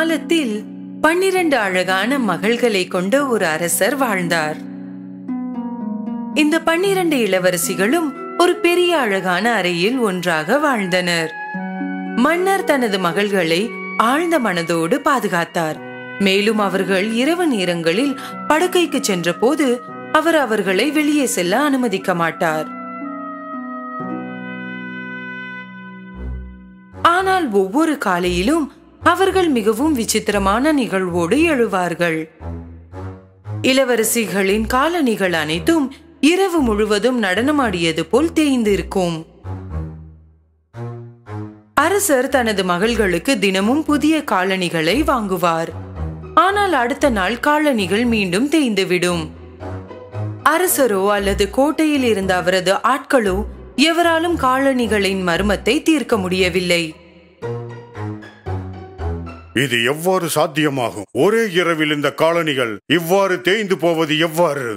காலத்தில் 12 அழகான மகள்களை கொண்ட ஒரு அரசர் வாழ்ந்தார். இந்த 12 இளவரசிகளும் ஒரு பெரிய அழகான அறையில் ஒன்றாக வாழ்ந்தனர். மன்னர் தனது மகள்களை ஆழ்ந்த மனதோடு பாதுகாத்தார். மேலும் அவர்கள் இரவு நேரங்களில் படுக்கைக்கு சென்ற போது அவர் அவர்களை வெளியே செல்ல அனுமதிக்க மாட்டார். ஆனால் ஒவ்வொரு காலையிலும் அவர்கள் மிகவும் விசித்திரமான நிகழ்வோடு எழுவார்கள். இளவரசிகளின் காலணிகள் அனைத்தும் இரவு முழுவதும் நடனமாடியது போல் தேய்ந்திருக்கும். அரசர் தனது மகள்களுக்கு தினமும் புதிய காலணிகளை வாங்குவார். ஆனால் அடுத்த நாள் காலணிகள் மீண்டும் தேய்ந்துவிடும். அரசரோ அல்லது கோட்டையில் இருந்த அவரது ஆட்களோ எவராலும் காலணிகளின் மர்மத்தை தீர்க்க முடியவில்லை. இது எவ்வாறு சாத்தியமாகும்? ஒரே இரவில் இந்த காலணிகள் இவ்வாறு தேய்ந்து போவது எவ்வாறு?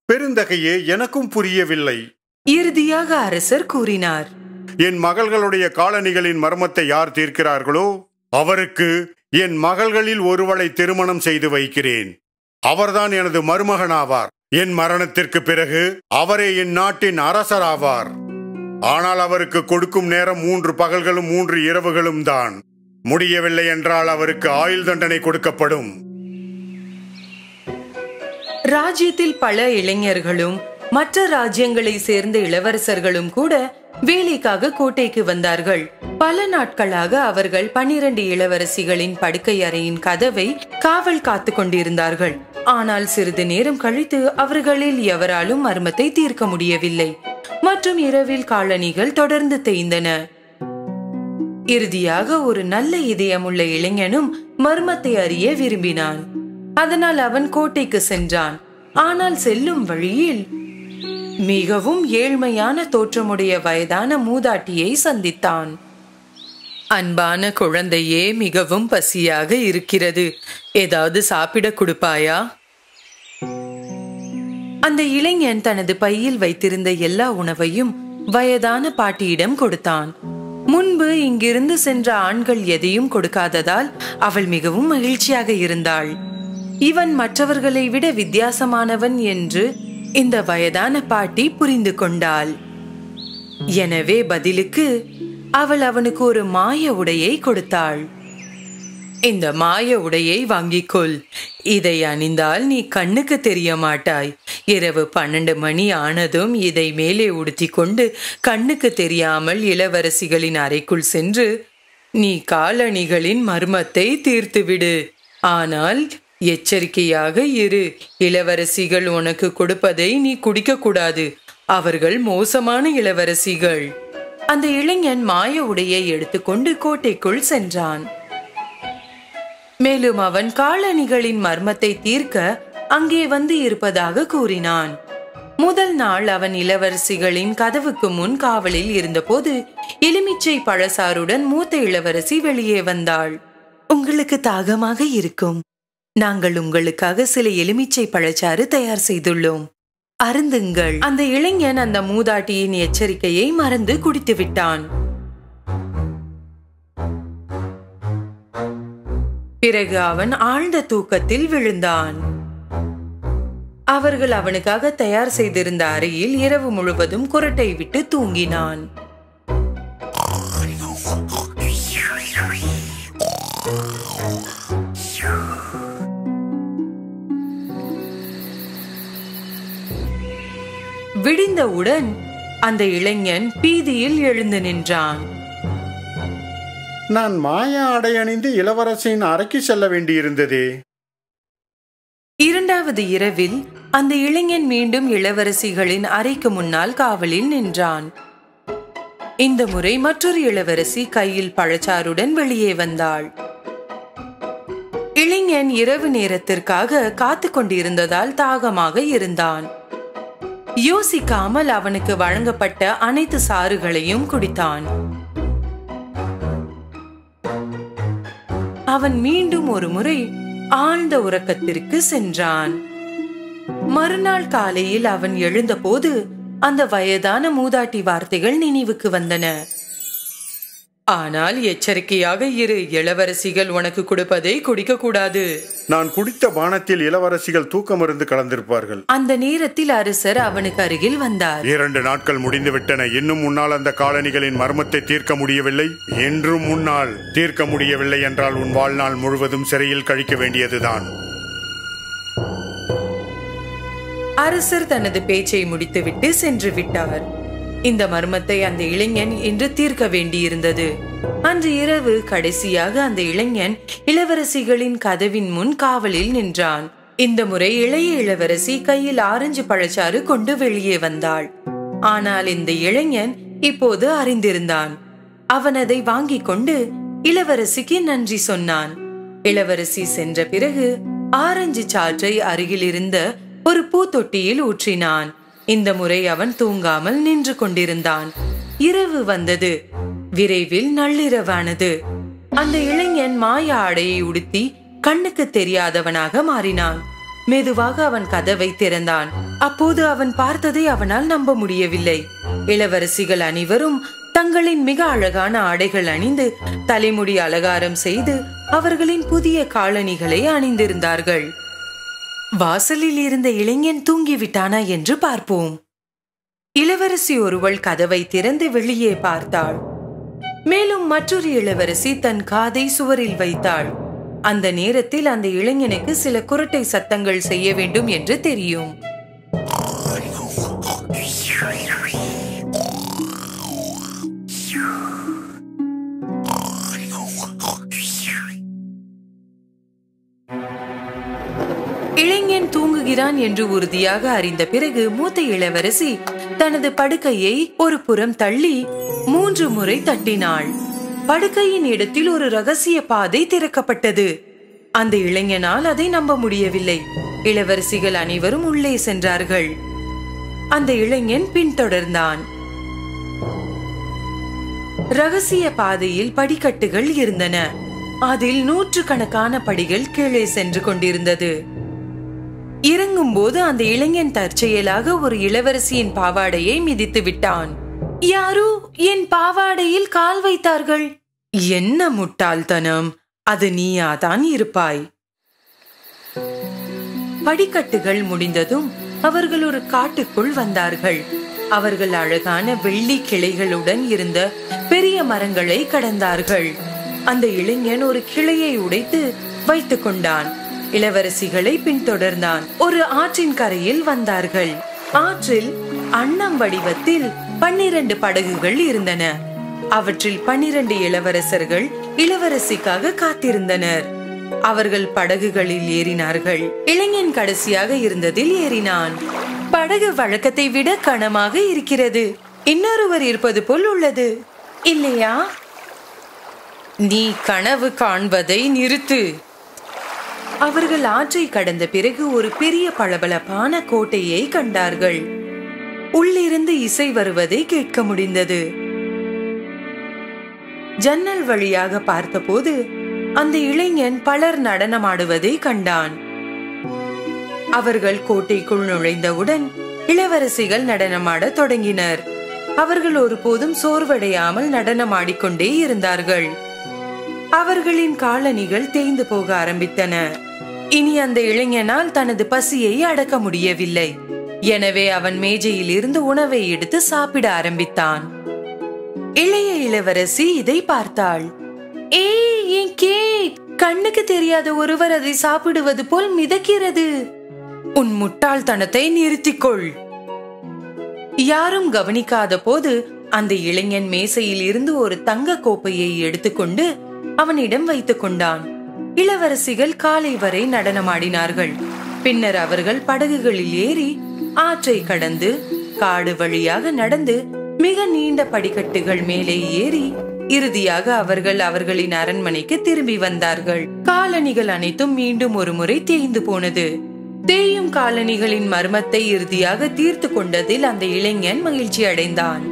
பெருந்தகையே, எனக்கும் புரியவில்லை. இறுதியாக அரசர் கூறினார், என் மகள்களுடைய காலணிகளின் மர்மத்தை யார் தீர்க்கிறார்களோ அவருக்கு என் மகள்களில் ஒருவளை திருமணம் செய்து வைக்கிறேன். அவர்தான் எனது மருமகனாவார். என் மரணத்திற்கு பிறகு அவரே என் நாட்டின் அரசராவார். ஆனால் அவருக்கு கொடுக்கும் நேரம் 3 பகல்களும் 3 இரவுகளும் தான். முடியவில்லை என்றால் அவருக்கு ஆயுள் தண்டனை கொடுக்கப்படும். ராஜ்யத்தில் பல இளைஞர்களும் மற்ற ராஜ்யங்களை சேர்ந்த இளவரசர்களும் கூட வேலைக்காக கோட்டைக்கு வந்தார்கள். பல நாட்களாக அவர்கள் 12 இளவரசிகளின் படுக்கை அறையின் கதவை காவல் காத்து கொண்டிருந்தார்கள். ஆனால் சிறிது நேரம் கழித்து அவர்களில் எவராலும் மர்மத்தை தீர்க்க முடியவில்லை மற்றும் இரவில் காலணிகள் தொடர்ந்து தேய்ந்தன. இறுதியாக ஒரு நல்ல இதயமுள்ள இளைஞனும் மர்மத்தை அறிய விரும்பினான். அதனால் அவன் கோட்டைக்கு சென்றான். ஆனால் செல்லும் வழியில் மிகவும் ஏழ்மையான தோற்றமுடைய வயதான மூதாட்டியை சந்தித்தான். அன்பான குழந்தையே, மிகவும் பசியாக இருக்கிறது, ஏதாவது சாப்பிட கொடுப்பாயா? அந்த இளைஞன் தனது பையில் வைத்திருந்த எல்லா உணவையும் வயதான பாட்டியிடம் கொடுத்தான். முன்பு இங்கிருந்து சென்ற ஆண்கள் எதையும் கொடுக்காததால் அவள் மிகவும் மகிழ்ச்சியாக இருந்தாள். இவன் மற்றவர்களை விட வித்தியாசமானவன் என்று இந்த வயதான பாட்டி புரிந்து கொண்டாள். எனவே பதிலுக்கு அவள் அவனுக்கு ஒரு மாய உடையை கொடுத்தாள். இந்த மாய உடையை வாங்கிக்கொள். இதை அணிந்தால் நீ கண்ணுக்கு தெரிய மாட்டாய். இரவு 12 மணி ஆனதும் இதை மேலே உடுத்தி கொண்டு கண்ணுக்கு தெரியாமல் இளவரசிகளின் அறைக்குள் சென்று நீ காலணிகளின் மர்மத்தை தீர்த்துவிடு. ஆனால் எச்சரிக்கையாக இரு. இளவரசிகள் உனக்கு கொடுப்பதை நீ குடிக்க கூடாது. அவர்கள் மோசமான இளவரசிகள். அந்த இளைஞன் மாய உடையை எடுத்துக்கொண்டு கோட்டைக்குள் சென்றான். மேலும் அவன் காலணிகளின் மர்மத்தை தீர்க்க அங்கே வந்து இருப்பதாக கூறினான். முதல் நாள் அவன் இளவரசிகளின் கதவுக்கு முன் காவலில் இருந்தபோது எலுமிச்சை பழசாறுடன் மூத்த இளவரசி வெளியே வந்தாள். உங்களுக்கு தாகமாக இருக்கும். நாங்கள் உங்களுக்காக சில எலுமிச்சை பழச்சாறு தயார் செய்துள்ளோம், அருந்துங்கள். அந்த இளைஞன் அந்த மூதாட்டியின் எச்சரிக்கையை மறந்து குடித்து விட்டான். பிறகு அவன் ஆழ்ந்த தூக்கத்தில் விழுந்தான். அவர்கள் அவனுக்காக தயார் செய்திருந்த அறையில் இரவு முழுவதும் குரட்டை விட்டு தூங்கினான். விடிந்தவுடன் அந்த இளைஞன் பீதியில் எழுந்து நின்றான். நான் மாய ஆடை அணிந்து இளவரசியின் அறைக்கு செல்ல வேண்டியிருந்ததே. 2வது இரவில் அந்த இளைஞன் மீண்டும் இளவரசிகளின் அறைக்கு முன்னால் காவலில் நின்றான். இந்த முறை மற்றொரு இளவரசி கையில் பழச்சாறுடன் வெளியே வந்தாள். இளைஞன் இரவு நேரத்திற்காக காத்து கொண்டிருந்ததால் தாகமாக இருந்தான். யோசிக்காமல் அவனுக்கு வழங்கப்பட்ட அனைத்து சாறுகளையும் குடித்தான். அவன் மீண்டும் ஒரு முறை ஆழ்ந்த உறக்கத்திற்கு சென்றான். மறுநாள் காலையில் அவன் எழுந்தபோது அந்த வயதான மூதாட்டி வார்த்தைகள் நினைவுக்கு வந்தன. ஆனால் எச்சரிக்கையாக இரு, இளவரசிகள் உனக்கு கொடுப்பதை குடிக்க கூடாது. நான் குடித்த பானத்தில் இளவரசிகள் தூக்க மருந்து கலந்திருப்பார்கள். அந்த நேரத்தில் அரசர் அவனுக்கு அருகில் வந்தார். 2 நாட்கள் முடிந்துவிட்டன. இன்னும் முன்னால் அந்த காலனிகளின் மர்மத்தை தீர்க்க முடியவில்லை. என்றும் முன்னால் தீர்க்க முடியவில்லை என்றால் உன் வாழ்நாள் முழுவதும் சிறையில் கழிக்க வேண்டியதுதான். அரசர் தனது பேச்சை முடித்துவிட்டு சென்று விட்டார். இந்த மர்மத்தை அந்த இளைஞன் இன்று தீர்க்க வேண்டியிருந்தது. அன்று இரவு கடைசியாக அந்த இளைஞன் இளவரசிகளின் கதவின் முன் காவலில் நின்றான். இந்த முறை இளைய இளவரசி கையில் ஆரஞ்சு பழச்சாறு கொண்டு வெளியே வந்தாள். ஆனால் இந்த இளைஞன் இப்போது அறிந்திருந்தான். அவன் அதை வாங்கிக் கொண்டு இளவரசிக்கு நன்றி சொன்னான். இளவரசி சென்ற பிறகு ஆரஞ்சு சாற்றை அருகில் இருந்த ஒரு பூத்தொட்டியில் ஊற்றினான். இந்த முறை அவன் தூங்காமல் நின்று கொண்டிருந்தான். இரவு வந்தது. விரைவில் நள்ளிரவானது. அந்த இளைஞன் மாய ஆடையை உடுத்தி கண்ணுக்கு தெரியாதவனாக மாறினான். மெதுவாக அவன் கதவை திறந்தான். அப்போது அவன் பார்த்ததை அவனால் நம்ப முடியவில்லை. இளவரசிகள் அனைவரும் தங்களின் மிக அழகான ஆடைகள் அணிந்து தலைமுடி அலங்காரம் செய்து அவர்களின் புதிய காலணிகளை அணிந்திருந்தார்கள். வாசலில் இருந்த இளைஞன் தூங்கிவிட்டானா என்று பார்ப்போம். இளவரசி ஒருவள் கதவை திறந்து வெளியே பார்த்தாள். மேலும் மற்றொரு இளவரசி தன் காதை சுவரில் வைத்தாள். அந்த நேரத்தில் அந்த இளைஞனுக்கு சில குரட்டை சத்தங்கள் செய்ய வேண்டும் என்று தெரியும். இளைஞன் தூங்குகிறான் என்று உறுதியாக அறிந்த பிறகு மூத்த இளவரசி தனது படுக்கையை ஒரு புறம் தள்ளி 3 முறை தட்டினாள். படுக்கையின் இடத்தில் ஒரு ரகசிய பாதை திறக்கப்பட்டது. அந்த இளைஞனால் அதை நம்ப முடியவில்லை. இளவரசிகள் அனைவரும் உள்ளே சென்றார்கள். அந்த இளைஞன் பின்தொடர்ந்தான். ரகசிய பாதையில் படிக்கட்டுகள் இருந்தன. அதில் 100கணக்கான படிகள் கீழே சென்று கொண்டிருந்தது. இறங்கும் போது அந்த இளைஞன் தற்செயலாக ஒரு இளவரசியின் பாவாடையை மிதித்து விட்டான். யாரோ என் பாவாடையில் கால் வைத்தார்கள். என்ன முட்டாள்தனம்! அது நீயாதான் இருப்பாய். படிக்கட்டுகள் முடிந்ததும் அவர்கள் ஒரு காட்டுக்குள் வந்தார்கள். அவர்கள் அழகான வெள்ளி கிளைகளுடன் இருந்த பெரிய மரங்களை கடந்தார்கள். அந்த இளைஞன் ஒரு கிளையை உடைத்து வைத்துக் கொண்டான். இளவரசிகளை பின்தொடர்ந்தான். ஒரு ஆற்றின் கரையில் வந்தார்கள். ஆற்றில் அன்னம் வடிவத்தில் 12 படகுகள் இருந்தன. அவற்றில் 12 இளவரசர்கள் இளவரசிக்காக காத்திருந்தனர். அவர்கள் படகுகளில் ஏறினார்கள். இளைஞன் கடைசியாக இருந்ததில் ஏறினான். படகு வழக்கத்தை விட கனமாக இருக்கிறது. இன்னொருவர் இருப்பது போல் உள்ளது, இல்லையா? நீ கனவு காண்பதை நிறுத்து. அவர்கள் ஆற்றை கடந்த பிறகு ஒரு பெரிய பளபளப்பான கோட்டையை கண்டார்கள். உள்ளிருந்து இசை வருவதை கேட்க முடிந்தது. ஜன்னல் வழியாக பார்த்தபோது அந்த இளைஞன் பலர் நடனமாடுவதை கண்டான். அவர்கள் கோட்டைக்குள் நுழைந்தவுடன் இளவரசிகள் நடனமாட தொடங்கினர். அவர்கள் ஒருபோதும் சோர்வடையாமல் நடனமாடிக்கொண்டே இருந்தார்கள். அவர்களின் காலணிகள் தேய்ந்து போக ஆரம்பித்தன. இனி அந்த இளைஞனால் தனது பசியை அடக்க முடியவில்லை. எனவே அவன் மேஜையில் இருந்து உணவை எடுத்து சாப்பிட ஆரம்பித்தான். இளைய இளவரசி இதை பார்த்தாள். ஏய், என் கேக்! கண்ணுக்கு தெரியாத ஒருவர் அதை சாப்பிடுவது போல் மிதக்கிறது. உன் முட்டாள்தனத்தை நிறுத்திக்கொள். யாரும் கவனிக்காத போது அந்த இளைஞன் மேசையில் இருந்து ஒரு தங்க கோப்பையை எடுத்துக்கொண்டு அவனிடம் வைத்துக் கொண்டான். இளவரசிகள் காலை வரை நடனமாடினார்கள். பின்னர் அவர்கள் படகுகளில் ஏறி ஆற்றை கடந்து காடு வழியாக நடந்து மிக நீண்ட படிக்கட்டுகள் மேலே ஏறி இறுதியாக அவர்கள் அவர்களின் அரண்மனைக்கு திரும்பி வந்தார்கள். காலணிகள் அனைத்தும் மீண்டும் ஒரு முறை தேய்ந்து போனது. தேயும் காலணிகளின் மர்மத்தை இறுதியாக தீர்த்து கொண்டதில் அந்த இளைஞன் மகிழ்ச்சி அடைந்தான்.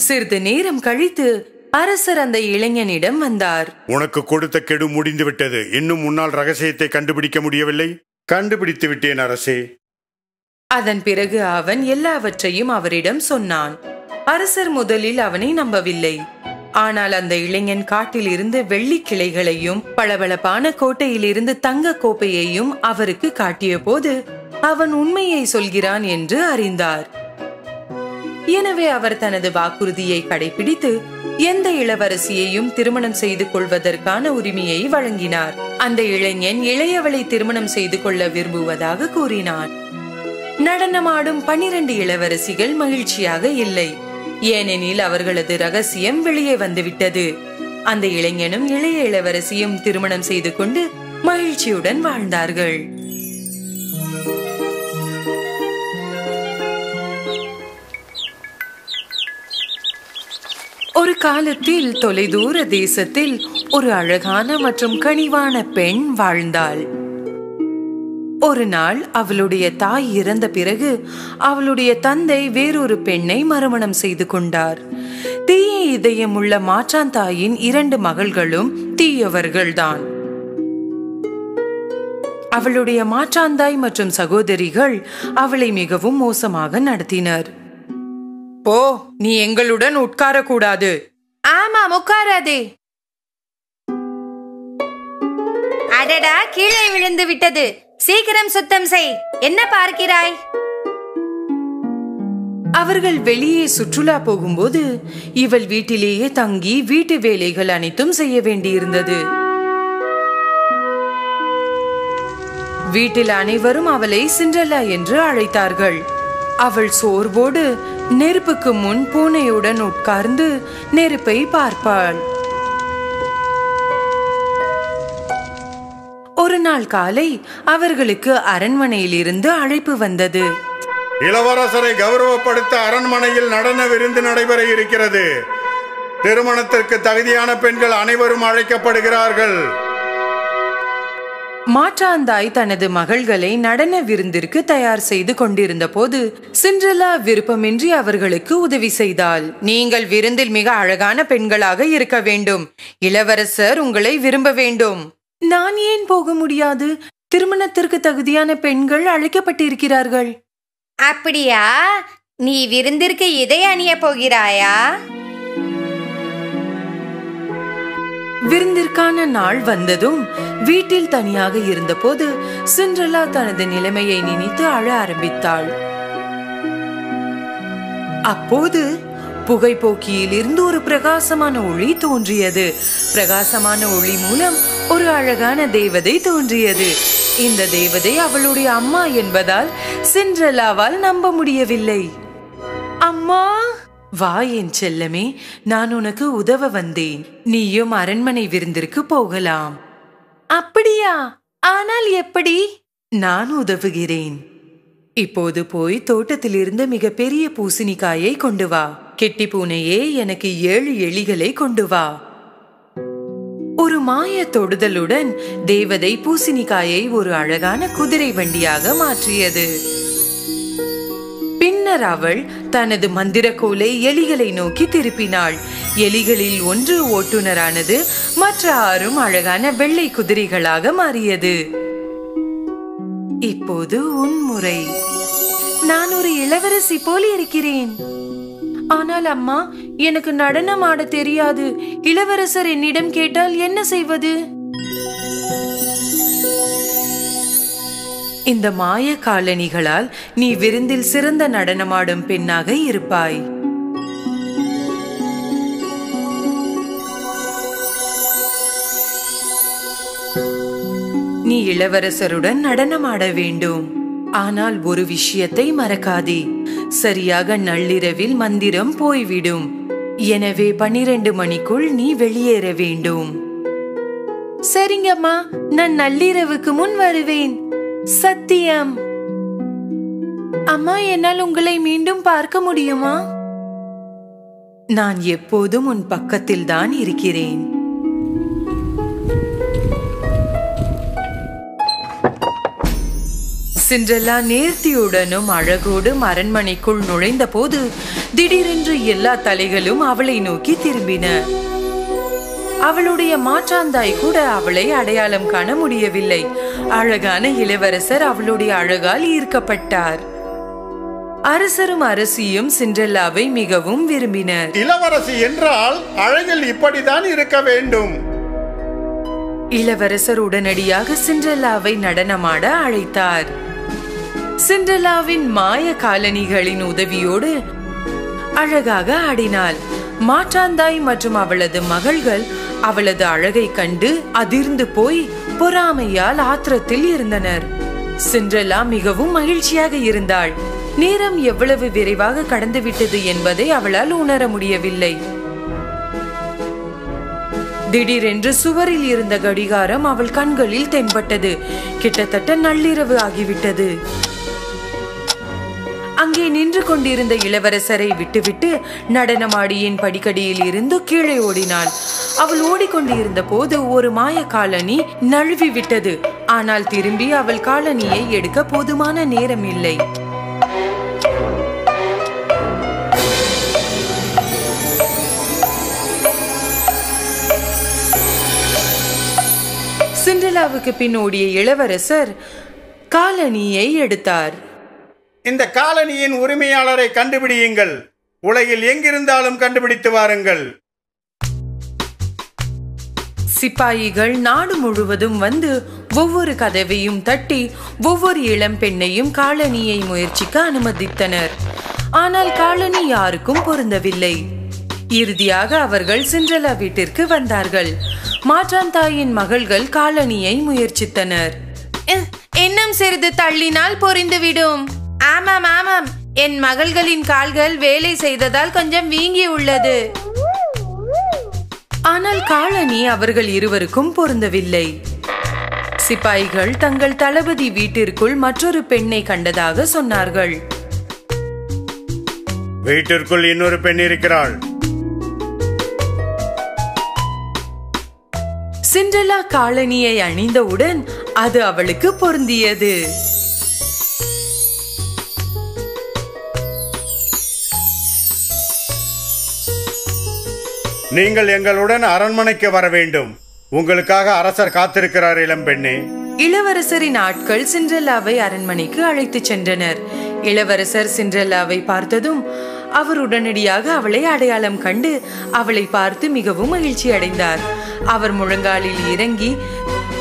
சிறிது நேரம் கழித்து அரசர் அந்த இளைஞனிடம் வந்தார். உனக்கு கொடுத்த கெடு முடிந்து விட்டது. இன்னும் முன்னால் ரகசியத்தை கண்டுபிடிக்க முடியவில்லை. கண்டுபிடித்து விட்டேன் அரசே. அதன் பிறகு அவன் எல்லாவற்றையும் அவரிடம் சொன்னான். அரசர் முதலில் அவனை நம்பவில்லை. ஆனால் அந்த இளைஞன் காட்டில் இருந்து வெள்ளி கிளைகளையும் பளபளப்பான கோட்டையிலிருந்து தங்க கோப்பையையும் அவருக்கு காட்டிய போது அவன் உண்மையை சொல்கிறான் என்று அறிந்தார். எனவே அவர் தனது வாக்குறுதியை கடைபிடித்து எந்த இளவரசியையும் திருமணம் செய்து கொள்வதற்கான உரிமையை வழங்கினார். அந்த இளைஞன் இளையவளை திருமணம் செய்து கொள்ள விரும்புவதாக கூறினார். நடனமாடும் 12 இளவரசிகள் மகிழ்ச்சியாக இல்லை. ஏனெனில் அவர்களது ரகசியம் வெளியே வந்துவிட்டது. அந்த இளைஞனும் இளைய இளவரசியும் திருமணம் செய்து கொண்டு மகிழ்ச்சியுடன் வாழ்ந்தார்கள். ஒரு காலத்தில் தொலைதூர தேசத்தில் ஒரு அழகான மற்றும் கனிவான பெண் வாழ்ந்தாள். ஒரு நாள் அவளுடைய தாய் இறந்த பிறகு அவளுடைய தந்தை வேறொரு பெண்ணை மறுமணம் செய்து கொண்டார். தீய இதயம் உள்ள மாற்றான் தாயின் 2 மகள்களும் தீயவர்கள்தான். அவளுடைய மாற்றாந்தாய் மற்றும் சகோதரிகள் அவளை மிகவும் மோசமாக நடத்தினர். போ, நீ எங்களுடன் உட்காரக்கூடாது. ஆமாம், உட்காராதே. அடடா, கீழே விழுந்து விட்டது. சீக்கிரம் சுத்தம் செய். என்ன பார்க்கிறாய்? அவர்கள் வெளியே சுற்றுலா போகும்போது இவள் வீட்டிலேயே தங்கி வீட்டு வேலைகள் அனைத்தும் செய்ய வேண்டியிருந்தது. வீட்டில் அனைவரும் அவளை சிண்ட்ரெல்லா என்று அழைத்தார்கள். அவள் சோர்வோடு நெருப்புக்கு முன் பூனையுடன் உட்கார்ந்து நெருப்பை பார்ப்பாள். ஒரு நாள் காலை அவர்களுக்கு அரண்மனையில் இருந்து அழைப்பு வந்தது. இளவரசரை கௌரவப்படுத்த அரண்மனையில் நடன விருந்து நடைபெற இருக்கிறது. திருமணத்திற்கு தகுதியான பெண்கள் அனைவரும் அழைக்கப்படுகிறார்கள். மாற்றாந்தாய் தனது மகள்களை நடன விருந்திற்கு தயார் செய்து கொண்டிருந்த போது சிண்ட்ரெல்லா விருப்பமின்றி அவர்களுக்கு உதவி செய்தாள். நீங்கள் விருந்தில் மிக அழகான பெண்களாக இருக்க வேண்டும். இளவரசர் உங்களை விரும்ப வேண்டும். நான் ஏன் போக முடியாது? திருமணத்திற்கு தகுதியான பெண்கள் அழைக்கப்பட்டிருக்கிறார்கள். அப்படியா? நீ விருந்திற்கு இதை அணிய போகிறாயா? விருந்திற்கான நாள் வந்ததும் வீட்டில் தனியாக இருந்தபோது சிண்ட்ரெல்லா தனது நிலைமையை நினைத்து அழ ஆரம்பித்தாள். அப்போது புகைப்போக்கியில் இருந்து ஒரு பிரகாசமான ஒளி தோன்றியது. பிரகாசமான ஒளி மூலம் ஒரு அழகான தேவதை தோன்றியது. இந்த தேவதை அவளுடைய அம்மா என்பதால் சிண்ட்ரெல்லாவால் நம்ப முடியவில்லை. அம்மா, வா என் செல்லமே, நான் உனக்கு உதவ வந்தேன். நீயும் அரண்மனை விருந்திற்கு போகலாம். அப்படியா? ஆனால் எப்படி? நான் உதவுகிறேன். இப்போது போய் தோட்டத்திலிருந்து மிக பெரிய பூசணிக்காயை கொண்டு வா. கெட்டி பூனையே, எனக்கு 7 எலிகளை கொண்டு வா. ஒரு மாய தொடுதலுடன் தேவதை பூசணிக்காயை ஒரு அழகான குதிரை வண்டியாக மாற்றியது. பின்னர் அவள் தனது மந்திரக்கோலை எலிகளை நோக்கி திருப்பினாள். எலிகளில் ஒன்று ஓட்டுநரானது, மற்ற 6 அழகான வெள்ளை குதிரைகளாக மாறியது. இப்போது உன் முறை. நான் ஒரு இளவரசி போல் இருக்கிறேன். ஆனால் அம்மா, எனக்கு நடனம் ஆட தெரியாது. இளவரசர் என்னிடம் கேட்டால் என்ன செய்வது? இந்த மாய காலணிகளால் நீ விருந்தில் சிறந்த நடனமாடும் பெண்ணாக இருப்பாய். நீ இளவரசருடன் நடனமாட வேண்டும். ஆனால் ஒரு விஷயத்தை மறக்காதே. சரியாக நள்ளிரவில் மந்திரம் போய்விடும். எனவே 12 மணிக்குள் நீ வெளியேற வேண்டும். சரிங்கம்மா, நான் நள்ளிரவுக்கு முன் வருவேன். சத்தியம். அம்மா, என்னால் உங்களை மீண்டும் பார்க்க முடியுமா? நான் எப்போதும் உன் பக்கத்தில் தான் இருக்கிறேன். சிண்ட்ரெல்லா நேர்த்தியுடனும் அழகோடும் அரண்மனைக்குள் நுழைந்த போது திடீரென்று எல்லா தலைகளும் அவளை நோக்கி திரும்பின. அவளுடைய மாற்றாந்தாய் கூட அவளை அடையாளம் காண முடியவில்லை. அழகான இளவரசர் அவளுடைய அழகால் ஈர்க்கப்பட்டார். அரசரும் அரசியும் சிண்ட்ரெல்லாவை மிகவும் விரும்பினர். இளவரசி என்றால் அழகில் இப்படிதான் இருக்க வேண்டும். இளவரசர் உடனடியாக சிண்ட்ரெல்லாவை நடனமாட அழைத்தார். சிண்ட்ரெல்லாவின் மாய காலணிகளின் உதவியோடு அழகாக ஆடினாள். மாற்றாந்தாய் மற்றும் அவளது மகள்கள் அவளது அழகை கண்டு அதிர்ந்து போய் பொறாமையால் ஆத்திரத்தில் இருந்தனர். சிண்ட்ரெல்லா மிகவும் மகிழ்ச்சியாக இருந்தாள். நேரம் எவ்வளவு விரைவாக கடந்துவிட்டது என்பதை அவளால் உணர முடியவில்லை. திடீரென்று சுவரில் இருந்த கடிகாரம் அவள் கண்களில் தென்பட்டது. கிட்டத்தட்ட நள்ளிரவு ஆகிவிட்டது. அங்கே நின்று கொண்டிருந்த இளவரசரை விட்டுவிட்டு நடனமாடியின் படிக்கடியில் இருந்து கீழே ஓடினாள். அவள் ஓடிக்கொண்டிருந்த போது ஒரு மாய காலனி நழுவி விட்டது. ஆனால் திரும்பி அவள் காலனியை எடுக்க போதுமான நேரம் இல்லை. சிண்ட்ரெல்லாவுக்கு பின் ஓடிய இளவரசர் காலனியை எடுத்தார். இந்த காலனியின் உரிமையாளரை கண்டுபிடியுங்கள். உலகில் எங்கிருந்தாலும் கண்டுபிடித்து வாருங்கள். சிப்பாயிகள் நாடு முழுவதும் வந்து ஒவ்வொரு கதவையும் தட்டி ஒவ்வொரு இளம் பெண்ணையும் காலனியை முயற்சிக்க அனுமதித்தனர். ஆனால் காலனி யாருக்கும் பொருந்தவில்லை. இறுதியாக அவர்கள் சிண்ட்ரெல்லா வீட்டிற்கு வந்தார்கள். மாற்றாந்தாயின் மகள்கள் காலனியை முயற்சித்தனர். இன்னும் சிறிது தள்ளினால் பொறிந்துவிடும். ஆமாம் ஆமாம், என் மகள்களின் கால்கள் வேலை செய்ததால் கொஞ்சம் வீங்கி உள்ளது. ஆனால் காலனி அவர்கள் இருவருக்கும் பொருந்தவில்லை. சிப்பாய்கள் தங்கள் தளபதி வீட்டிற்குள் மற்றொரு பெண்ணை கண்டதாக சொன்னார்கள். வீட்டிற்குள் இன்னொரு பெண் இருக்கிறாள். சிண்ட்ரெல்லா காலனியை அணிந்தவுடன் அது அவளுக்கு பொருந்தியது. நீங்கள் எங்களுடன் அரண்மனைக்கு வர வேண்டும். உங்களுக்காக அரசர் காத்திருக்கிறார் இளம்பெண்ணே. இளவரசரின் ஆட்கள் சிண்ட்ரெல்லாவை அரண்மனைக்கு அழைத்து சென்றனர். இளவரசர் சிண்ட்ரெல்லாவை பார்த்ததும் அவர் உடனடியாக அவளை அடையாளம் கண்டு அவளை பார்த்து மிகவும் மகிழ்ச்சி அடைந்தார். அவர் முழங்காலில் இறங்கி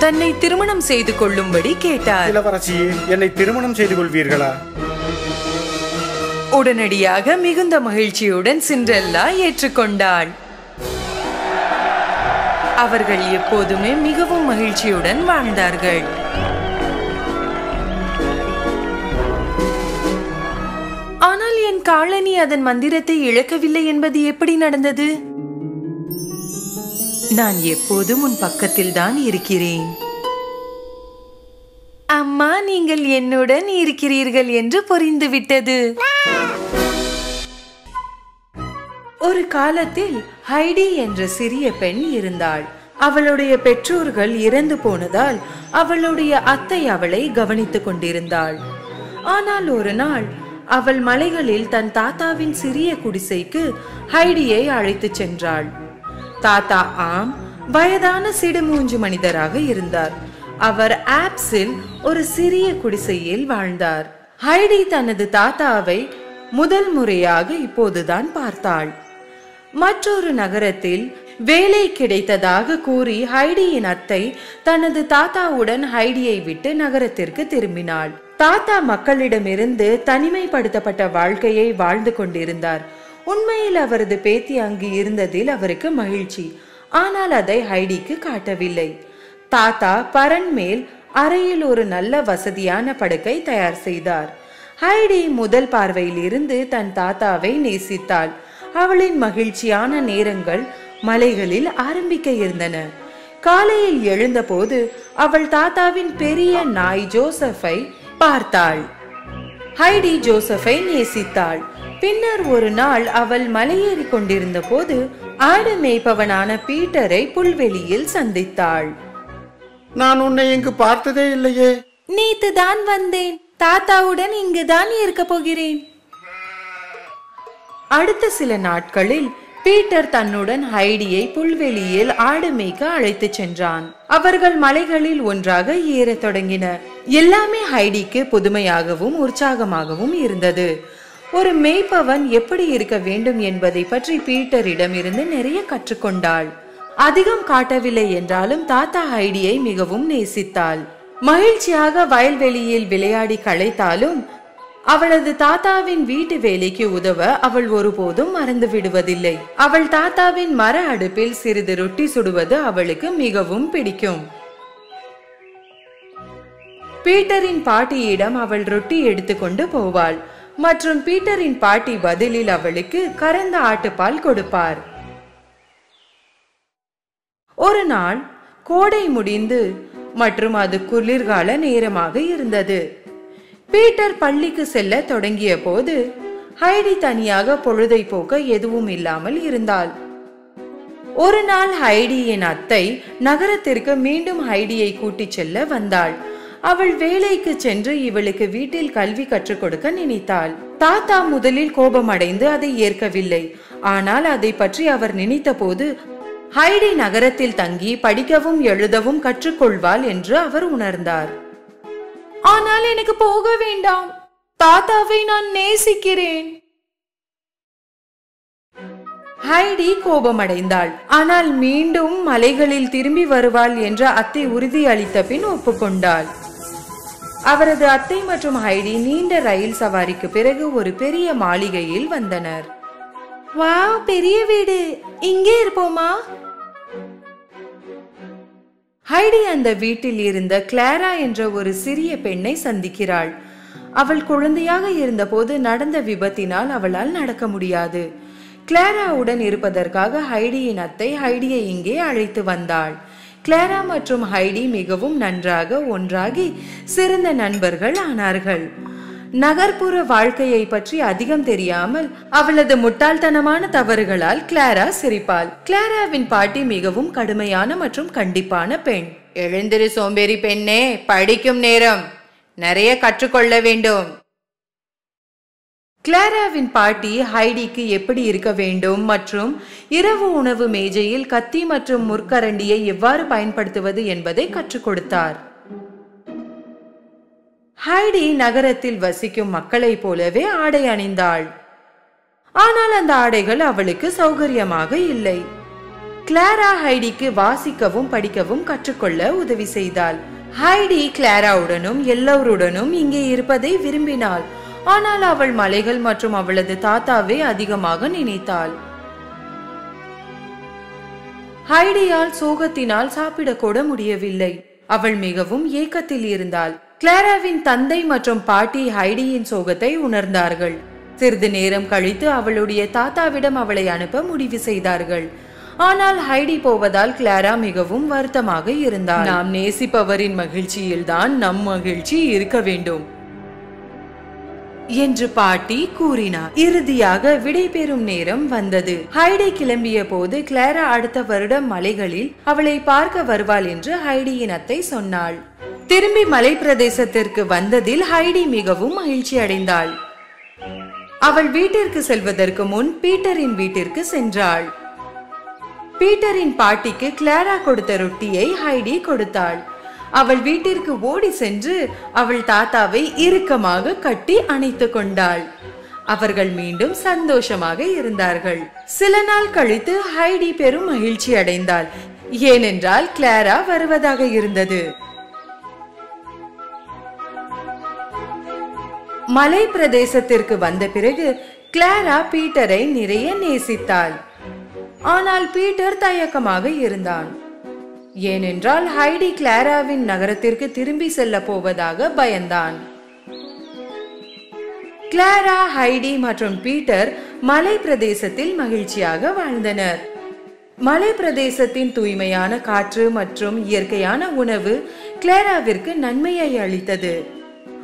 தன்னை திருமணம் செய்து கொள்ளும்படி கேட்டார். இளவரசியே, என்னை திருமணம் செய்து கொள்வீர்களா? உடனடியாக மிகுந்த மகிழ்ச்சியுடன் சிண்ட்ரெல்லா ஏற்றுக்கொண்டாள். அவர்கள் எப்போதுமே மிகவும் மகிழ்ச்சியுடன் வாழ்ந்தார்கள். ஆனால் என் காலனி அதன் மந்திரத்தை இழக்கவில்லை என்பது எப்படி நடந்தது? நான் எப்போதும் உன் பக்கத்தில் தான் இருக்கிறேன். அம்மா, நீங்கள் என்னுடன் இருக்கிறீர்கள் என்று புரிந்துவிட்டது. ஒரு காலத்தில் ஹைடி என்ற சிறிய பெண் இருந்தாள். அவளுடைய பெற்றோர்கள் இறந்து போனதால் அவளுடைய அத்தை அவளை கவனித்துக் கொண்டிருந்தாள். ஆனால் ஒரு நாள் அவள் மலைகளில் தன் தாத்தாவின் சிறிய குடிசைக்கு ஹைடியை அழைத்து சென்றாள். தாத்தா ஆம் வயதான சிடுமூஞ்சு மனிதராக இருந்தார். அவர் ஆப்ஸில் ஒரு சிறிய குடிசையில் வாழ்ந்தார். ஹைடி தனது தாத்தாவை முதல் முறையாக இப்போதுதான் பார்த்தாள். மற்றொரு நகரத்தில் வேலை கிடைத்ததாக கூறி ஹைடியின் அத்தை தனது தாத்தாவுடன் ஹைடியை விட்டு நகரத்திற்கு திரும்பினாள். தாத்தா மக்களிடமிருந்து தனிமைப்படுத்தப்பட்ட வாழ்க்கையை வாழ்ந்து கொண்டிருந்தார். உண்மையில் அவரது பேத்தி அங்கு இருந்ததில் அவருக்கு மகிழ்ச்சி. ஆனால் அதை ஹைடிக்கு காட்டவில்லை. தாத்தா பரன் மேல் அறையில் ஒரு நல்ல வசதியான படுக்கை தயார் செய்தார். ஹைடி முதல் பார்வையில் இருந்து தன் தாத்தாவை நேசித்தாள். அவளின் மகிழ்ச்சியான நேரங்கள் மலைகளில் ஆரம்பிக்க இருந்தன. காலையில் எழுந்தபோது அவள் தாத்தாவின் பெரிய நாய் ஜோசப்பை பார்த்தாள். ஹைடி ஜோசப்பை நேசித்தாள். பின்னர் ஒரு நாள் அவள் மலையேறி கொண்டிருந்த போது ஆடு மேய்ப்பவனான பீட்டரை புல்வெளியில் சந்தித்தாள். நான் உன்னை இங்கு பார்த்ததே இல்லையே. நேத்து தான் வந்தேன். தாத்தாவுடன் இங்குதான் இருக்க போகிறேன். அடுத்த சில நாட்களில் பீட்டர் தன்னுடன் ஹைடியை புல்வெளியில் ஆடு மேய்க்க அழைத்து சென்றான். அவர்கள் மலைகளில் ஒன்றாக ஏறத் தொடங்கினர். எல்லாமே ஹைடிக்கு புதுமையாகவும் உற்சாகமாகவும் இருந்தது. ஒரு மேய்ப்பவன் எப்படி இருக்க வேண்டும் என்பதை பற்றி பீட்டரிடம் இருந்து நிறைய கற்றுக்கொண்டாள். அதிகம் காட்டவில்லை என்றாலும் தாத்தா ஹைடியை மிகவும் நேசித்தாள். மகிழ்ச்சியாக வயல்வெளியில் விளையாடி களைத்தாலும் அவளது தாத்தாவின் வீட்டு வேலைக்கு உதவ அவள் ஒருபோதும் மறந்து விடுவதில்லை. அவள் தாத்தாவின் மர அடுப்பில் சிறிது ரொட்டி சுடுவது அவளுக்கு மிகவும் பிடிக்கும். பீட்டரின் பாட்டியிடம் அவள் ரொட்டி எடுத்துக்கொண்டு போவாள் மற்றும் பீட்டரின் பாட்டி பதிலில் அவளுக்கு கறந்த ஆட்டுப்பால் கொடுப்பார். ஒரு நாள் கோடை முடிந்து மற்றும் அது குளிர்கால நேரமாக இருந்தது. பீட்டர் பள்ளிக்கு செல்ல தொடங்கிய போது ஹைடி தனியாக பொழுதை போக்க எதுவும் இல்லாமல் இருந்தாள். ஒரு நாள் ஹைடியின் அத்தை நகரத்திற்கு மீண்டும் ஹைடியை கூட்டிச் செல்ல வந்தாள். அவள் வேலைக்கு சென்று இவளுக்கு வீட்டில் கல்வி கற்றுக் கொடுக்க நினைத்தாள். தாத்தா முதலில் கோபமடைந்து அதை ஏற்கவில்லை. ஆனால் அதை பற்றி அவர் நினைத்த போது ஹைடி நகரத்தில் தங்கி படிக்கவும் எழுதவும் கற்றுக்கொள்வாள் என்று அவர் உணர்ந்தார். ஆனால் எனக்கு போக வேண்டாம், தாத்தாவை நான் நேசிக்கிறேன். ஹைடி கோபமடைந்தாள். ஆனால் மீண்டும் மலைகளில் திரும்பி வருவாள் என்ற அத்தை உறுதி அளித்த பின் ஒப்புக்கொண்டாள். அவரது அத்தை மற்றும் ஹைடி நீண்ட ரயில் சவாரிக்கு பிறகு ஒரு பெரிய மாளிகையில் வந்தனர். வாவ், பெரிய வீடு, இங்கே இருப்போமா? ஹைடி அந்த வீட்டில் இருந்த கிளாரா என்ற ஒரு சிறிய பெண்ணை சந்திக்கிறாள். அவள் குழந்தையாக இருந்தபோது நடந்த விபத்தினால் அவளால் நடக்க முடியாது. கிளாராவுடன் இருப்பதற்காக ஹைடியின் அத்தை ஹைடியை இங்கே அழைத்து வந்தாள். கிளாரா மற்றும் ஹைடி மிகவும் நன்றாக ஒன்றாகி சிறந்த நண்பர்கள் ஆனார்கள். நகர்ப்புற வாழ்க்கையை பற்றி அதிகம் தெரியாமல் அவளது முட்டாள்தனமான தவறுகளால் கிளாரா சிரிப்பாள். கிளாராவின் பாட்டி மிகவும் கடுமையான மற்றும் கண்டிப்பான பெண். எழுந்திரு சோம்பேறி பெண்ணே, படிக்கும் நேரம், நிறைய கற்றுக்கொள்ள வேண்டும். கிளாராவின் பாட்டி ஹைடிக்கு எப்படி இருக்க வேண்டும் மற்றும் இரவு உணவு மேஜையில் கத்தி மற்றும் முற்கரண்டியை எவ்வாறு பயன்படுத்துவது என்பதை கற்றுக் கொடுத்தார். ஹைடி நகரத்தில் வசிக்கும் மக்களைப் போலவே ஆடை அணிந்தாள். ஆனால் அந்த ஆடைகள் அவளுக்கு சௌகரியமாக இல்லை. கிளாரா ஹைடிக்கு வாசிக்கவும் படிக்கவும் கற்றுக்கொள்ள உதவி செய்தாள். ஹைடி கிளாராவுடனும் எல்லோருடனும் இங்கே இருப்பதை விரும்பினாள். ஆனால் அவள் மலைகள் மற்றும் அவளது தாத்தாவை அதிகமாக நினைத்தாள். ஹைடியால் சோகத்தினால் சாப்பிடக்கூட முடியவில்லை. அவள் மிகவும் ஏக்கத்தில் இருந்தாள். கிளாராவின் தந்தை மற்றும் பாட்டி ஹைடியின் சோகத்தை உணர்ந்தார்கள். சிறிது நேரம் கழித்து அவளுடைய தாத்தாவிடம் அவளை அனுப்ப முடிவு செய்தார்கள். ஆனால் ஹைடி போவதால் கிளாரா மிகவும் வருத்தமாக இருந்தாள். நாம் நேசிப்பவரின் மகிழ்ச்சியில்தான் நம் மகிழ்ச்சி இருக்க வேண்டும் என்று பாட்டி கூறினார். இறுதியாக விடைபெறும் நேரம் வந்தது. ஹைடி கிளம்பிய போது கிளாரா அடுத்த வருடம் மலைகளில் அவளை பார்க்க வருவாள் என்று ஹைடியின் அத்தை சொன்னாள். திரும்பி மலை பிரதேசத்திற்கு வந்ததில் ஹைடி மிகவும் மகிழ்ச்சி அடைந்தாள். அவள் வீட்டிற்கு செல்வதற்கு முன் பீட்டரின் வீட்டிற்கு சென்றாள். பீட்டரின் பாட்டிக்கு கிளாரா கொடுத்த ரொட்டியை ஹைடி கொடுத்தாள். அவள் வீட்டிற்கு ஓடி சென்று அவள் தாத்தாவை இறுக்கமாக கட்டி அணைத்து கொண்டாள். அவர்கள் மீண்டும் சந்தோஷமாக இருந்தார்கள். சில நாள் கழித்து ஹைடி பெரும் மகிழ்ச்சி அடைந்தாள். ஏனென்றால் கிளாரா வருவதாக இருந்தது. மலை பிரதேசத்திற்கு வந்த பிறகு கிளாரா பீட்டரை நிறைய நேசித்தாள். ஆனால் பீட்டர் தயக்கமாக இருந்தான். ஏனென்றால் ஹைடி கிளாராவின் நகரத்திற்கு திரும்பி செல்ல போவதாக பயந்தான். கிளாரா, ஹைடி மற்றும் பீட்டர் மலை பிரதேசத்தில் மகிழ்ச்சியாக வாழ்ந்தனர். மலை பிரதேசத்தின் தூய்மையான காற்று மற்றும் இயற்கையான உணவு கிளாராவிற்கு நன்மையை அளித்தது.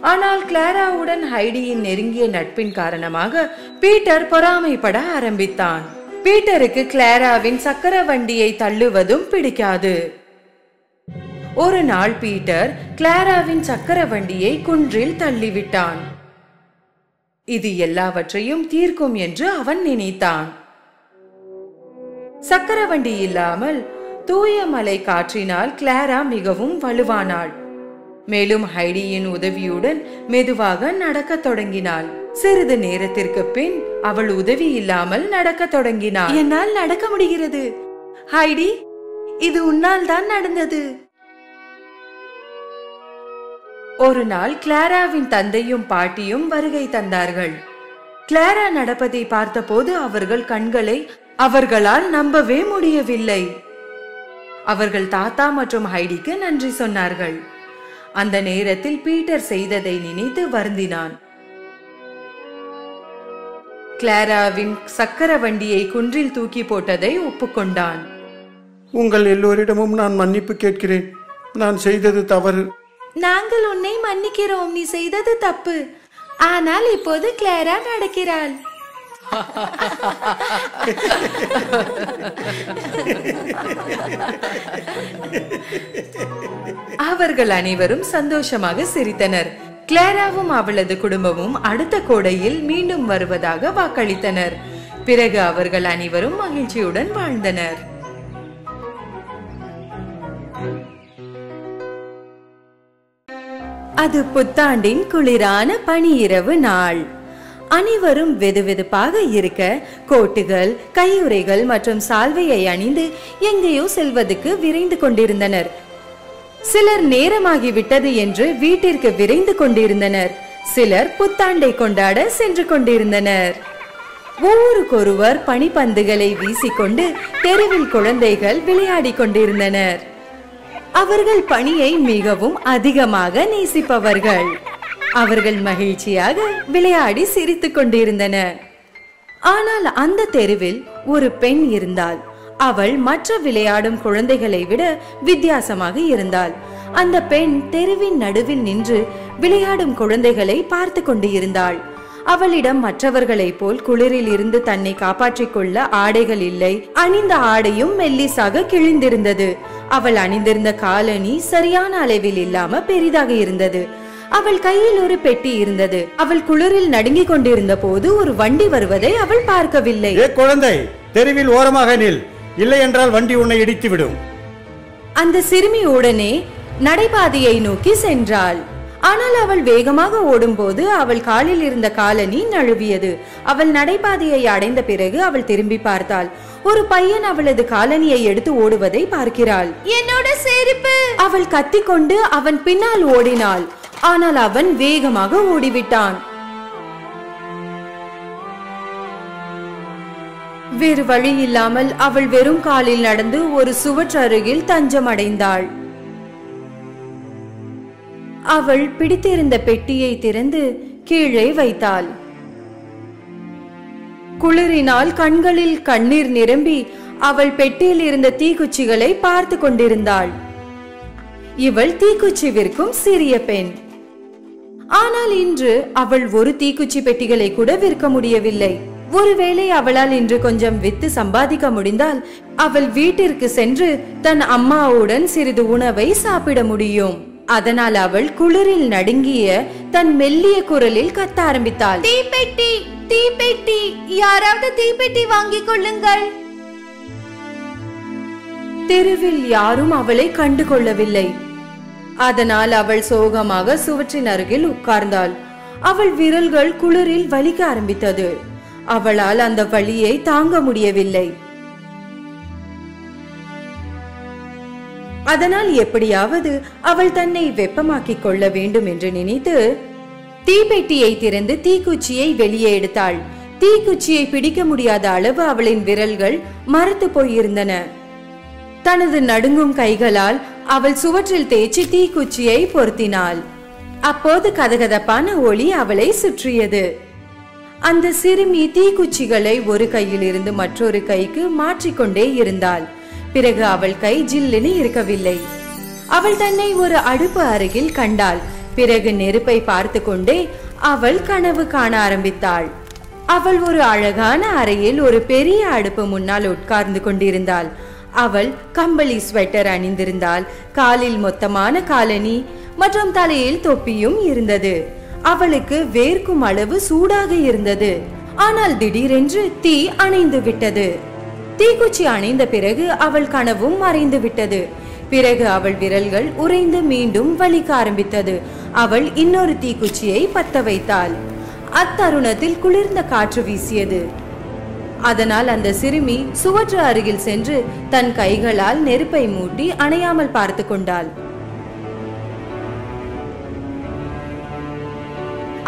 ஆனால் கிளாராவுடன் ஹைடியின் நெருங்கிய நட்பின் காரணமாக பீட்டர் பொறாமைப்பட ஆரம்பித்தான். பீட்டருக்கு கிளாராவின் சக்கர வண்டியை தள்ளுவதும் பிடிக்காது. ஒரு நாள் பீட்டர் கிளாராவின் சக்கர வண்டியை குன்றில் தள்ளிவிட்டான். இது எல்லாவற்றையும் தீர்க்கும் என்று அவன் நினைத்தான். சக்கர வண்டி இல்லாமல் தூய மலை காற்றினால் கிளாரா மிகவும் வலுவானாள். மேலும் ஹைடியின் உதவியுடன் மெதுவாக நடக்க தொடங்கினாள். சிறிது நேரத்திற்கு பின் அவள் உதவி இல்லாமல் நடக்க தொடங்கினாள். என்னால் நடக்க முடிகிறது. ஹைடி, இது உன்னால் தான் நடந்தது. ஒரு நாள் கிளாராவின் தந்தையும் பாட்டியும் வருகை தந்தார்கள். கிளாரா நடப்பதை பார்த்தபோது அவர்கள் கண்களை அவர்களால் நம்பவே முடியவில்லை. அவர்கள் தாத்தா மற்றும் ஹைடிக்கு நன்றி சொன்னார்கள். அந்த நேரத்தில் பீட்டர் செய்ததை நினைத்து வருந்தினான். கிளாராவின் சக்கர வண்டியை குன்றில் தூக்கி போட்டதை ஒப்புக்கொண்டான். உங்கள் எல்லோரிடமும் நான் மன்னிப்பு கேட்கிறேன். நான் செய்தது தவறு. நாங்கள் உன்னை மன்னிக்கிறோம். நீ செய்தது தப்பு. ஆனால் இப்போது கிளாரா நடக்கிறாள். அவர்கள் அனைவரும் சந்தோஷமாக சிரித்தனர். கிளாராவும் அவளது குடும்பமும் அடுத்த கோடையில் மீண்டும் வருவதாக வாக்களித்தனர். பிறகு அவர்கள் அனைவரும் மகிழ்ச்சியுடன் வாழ்ந்தனர். அது புத்தாண்டின் குளிரான பனியிரவு நாள். அனைவரும் வெதுவெதுப்பாக இருக்க கோட்டுகள், கையுறைகள் மற்றும் சால்வையை அணிந்து எங்கேயோ செல்வதற்கு விரைந்து கொண்டிருந்தனர். சிலர் நேரமாகிவிட்டது என்று வீட்டிற்கு விரைந்து கொண்டிருந்தனர். சிலர் புத்தாண்டை கொண்டாட சென்று கொண்டிருந்தனர். ஒவ்வொருக்கொருவர் பனிப்பந்துகளை வீசிக்கொண்டு தெருவில் குழந்தைகள் விளையாடி கொண்டிருந்தனர். அவர்கள் பணியை மிகவும் அதிகமாக நேசிப்பவர்கள். அவர்கள் மகிழ்ச்சியாக விளையாடி சிரித்துக் கொண்டிருந்தனர். ஆனால் அந்த தெருவில் ஒரு பெண் இருந்தாள். அவள் மற்ற விளையாடும் குழந்தைகளை விட வித்தியாசமாக இருந்தாள். அந்த பெண் தெருவின் நடுவில் நின்று விளையாடும் குழந்தைகளை பார்த்து கொண்டு இருந்தாள். அவளிடம் மற்றவர்களைப் போல் குளிரில் இருந்து தன்னை காப்பாற்றிக் கொள்ள ஆடைகள் இல்லை. அணிந்த ஆடையும் மெல்லிசாக கிழிந்திருந்தது. அவள் அணிந்திருந்த காலணி சரியான அளவில் இல்லாம பெரிதாக இருந்தது. அவள் கையில் ஒரு பெட்டி இருந்தது. அவள் குளிரில் நடுங்கிக் கொண்டிருந்த போது ஒரு வண்டி வருவதை அவள் பார்க்கவில்லை. குழந்தை, தெருவில் ஓரமாக நில், இல்லை என்றால் வண்டி உன்னை இடித்து விடும். அந்த சிறுமி உடனே நடைபாதையை நோக்கி சென்றாள். ஆனால் அவள் வேகமாக ஓடும்போது அவள் காலில் இருந்த காலணி நழுவியது. அவள் நடைபாதையை அடைந்த பிறகு அவள் திரும்பி பார்த்தாள். ஒரு பையன் அவளது காலணியை எடுத்து ஓடுவதை பார்க்கிறாள். என்னோட செருப்பு! அவள் கத்திக்கொண்டு அவன் பின்னால் ஓடினாள். ஆனால் அவன் வேகமாக ஓடிவிட்டான். வேறு வழி இல்லாமல் அவள் வெறும் காலில் நடந்து ஒரு சுவற்று அருகில் தஞ்சம் அடைந்தாள். அவள் பிடித்திருந்த பெட்டியை திறந்து கீழே வைத்தாள். குளிரினால் கண்களில் கண்ணீர் நிரம்பி அவள் பெட்டியில் இருந்த தீக்குச்சிகளை பார்த்து கொண்டிருந்தாள். இவள் தீக்குச்சி விற்கும் சிறிய பெண். ஆனால் இன்று அவள் ஒரு தீக்குச்சி பெட்டிகளை கூட விற்க முடியவில்லை. ஒருவேளை அவளால் இன்று கொஞ்சம் வித்து சம்பாதிக்க முடிந்தால் அவள் வீட்டிற்கு சென்று தன் அம்மாவுடன் சிறிது உணவை சாப்பிட முடியும். அதனால் அவள் குளிரில் நடுங்கிய தன் மெல்லிய குரலில் கத்த ஆரம்பித்தாள். தீப்பெட்டி, தீப்பெட்டி, யாராவது தீப்பெட்டி வாங்கிக் கொள்ளுங்கள். தெருவில் யாரும் அவளை கண்டு கொள்ளவில்லை. அதனால் அவள் சோகமாக சுவற்றின் அருகில் உட்கார்ந்தாள். அவள் விரல்கள் குளிரில் வலிக்க ஆரம்பித்தது. அவளால் அந்த வலியை தாங்க முடியவில்லை. அதனால் எப்படியாவது அவள் தன்னை வெப்பமாக்கிக் கொள்ள வேண்டும் என்று நினைத்து தீப்பெட்டியை திறந்து தீக்குச்சியை வெளியே எடுத்தாள். தீக்குச்சியை பிடிக்க முடியாத அளவு அவளின் விரல்கள் மரத்து போயிருந்தன. தனது நடுங்கும் கைகளால் அவள் சுவற்றில் தேய்ச்சி தீக்குச்சியை பொருத்தினாள். அப்போது கதகதப்பான ஒளி அவளை சுற்றியது. அந்த சிறுமி தீக்குச்சிகளை ஒரு கையில் இருந்து மற்றொரு கைக்கு மாற்றிக்கொண்டே இருந்தாள். பிறகு அவள் கை ஜில்லுன்னு இருக்கவில்லை. அவள் தன்னை ஒரு அடுப்பு அருகில் கண்டாள். பிறகு நெருப்பை பார்த்து கொண்டே அவள் கனவு காண ஆரம்பித்தாள். அவள் ஒரு அழகான அறையில் ஒரு பெரிய அடுப்பு முன்னால் உட்கார்ந்து கொண்டிருந்தாள். அவள் கம்பளி ஸ்வெட்டர் அணிந்திருந்தாள். காலில் மொத்தமான காலணி மற்றும் தலையில் தொப்பியும் இருந்தது. அவளுக்கு வேர்க்கும் அளவு சூடாக இருந்தது. ஆனால் திடீரென்று தீ அணைந்து விட்டது. தீக்குச்சி அணைந்த பிறகு அவள் கனவும் மறைந்து விட்டது. பிறகு அவள் விரல்கள் உறைந்து மீண்டும் வலிக்க ஆரம்பித்தது. அவள் இன்னொரு தீக்குச்சியை பத்த வைத்தாள். அத்தருணத்தில் குளிர்ந்த காற்று வீசியது. அதனால் அந்த சிறுமி சுவற்று அருகில் சென்று தன் கைகளால் நெருப்பை மூட்டி அணையாமல் பார்த்து கொண்டாள்.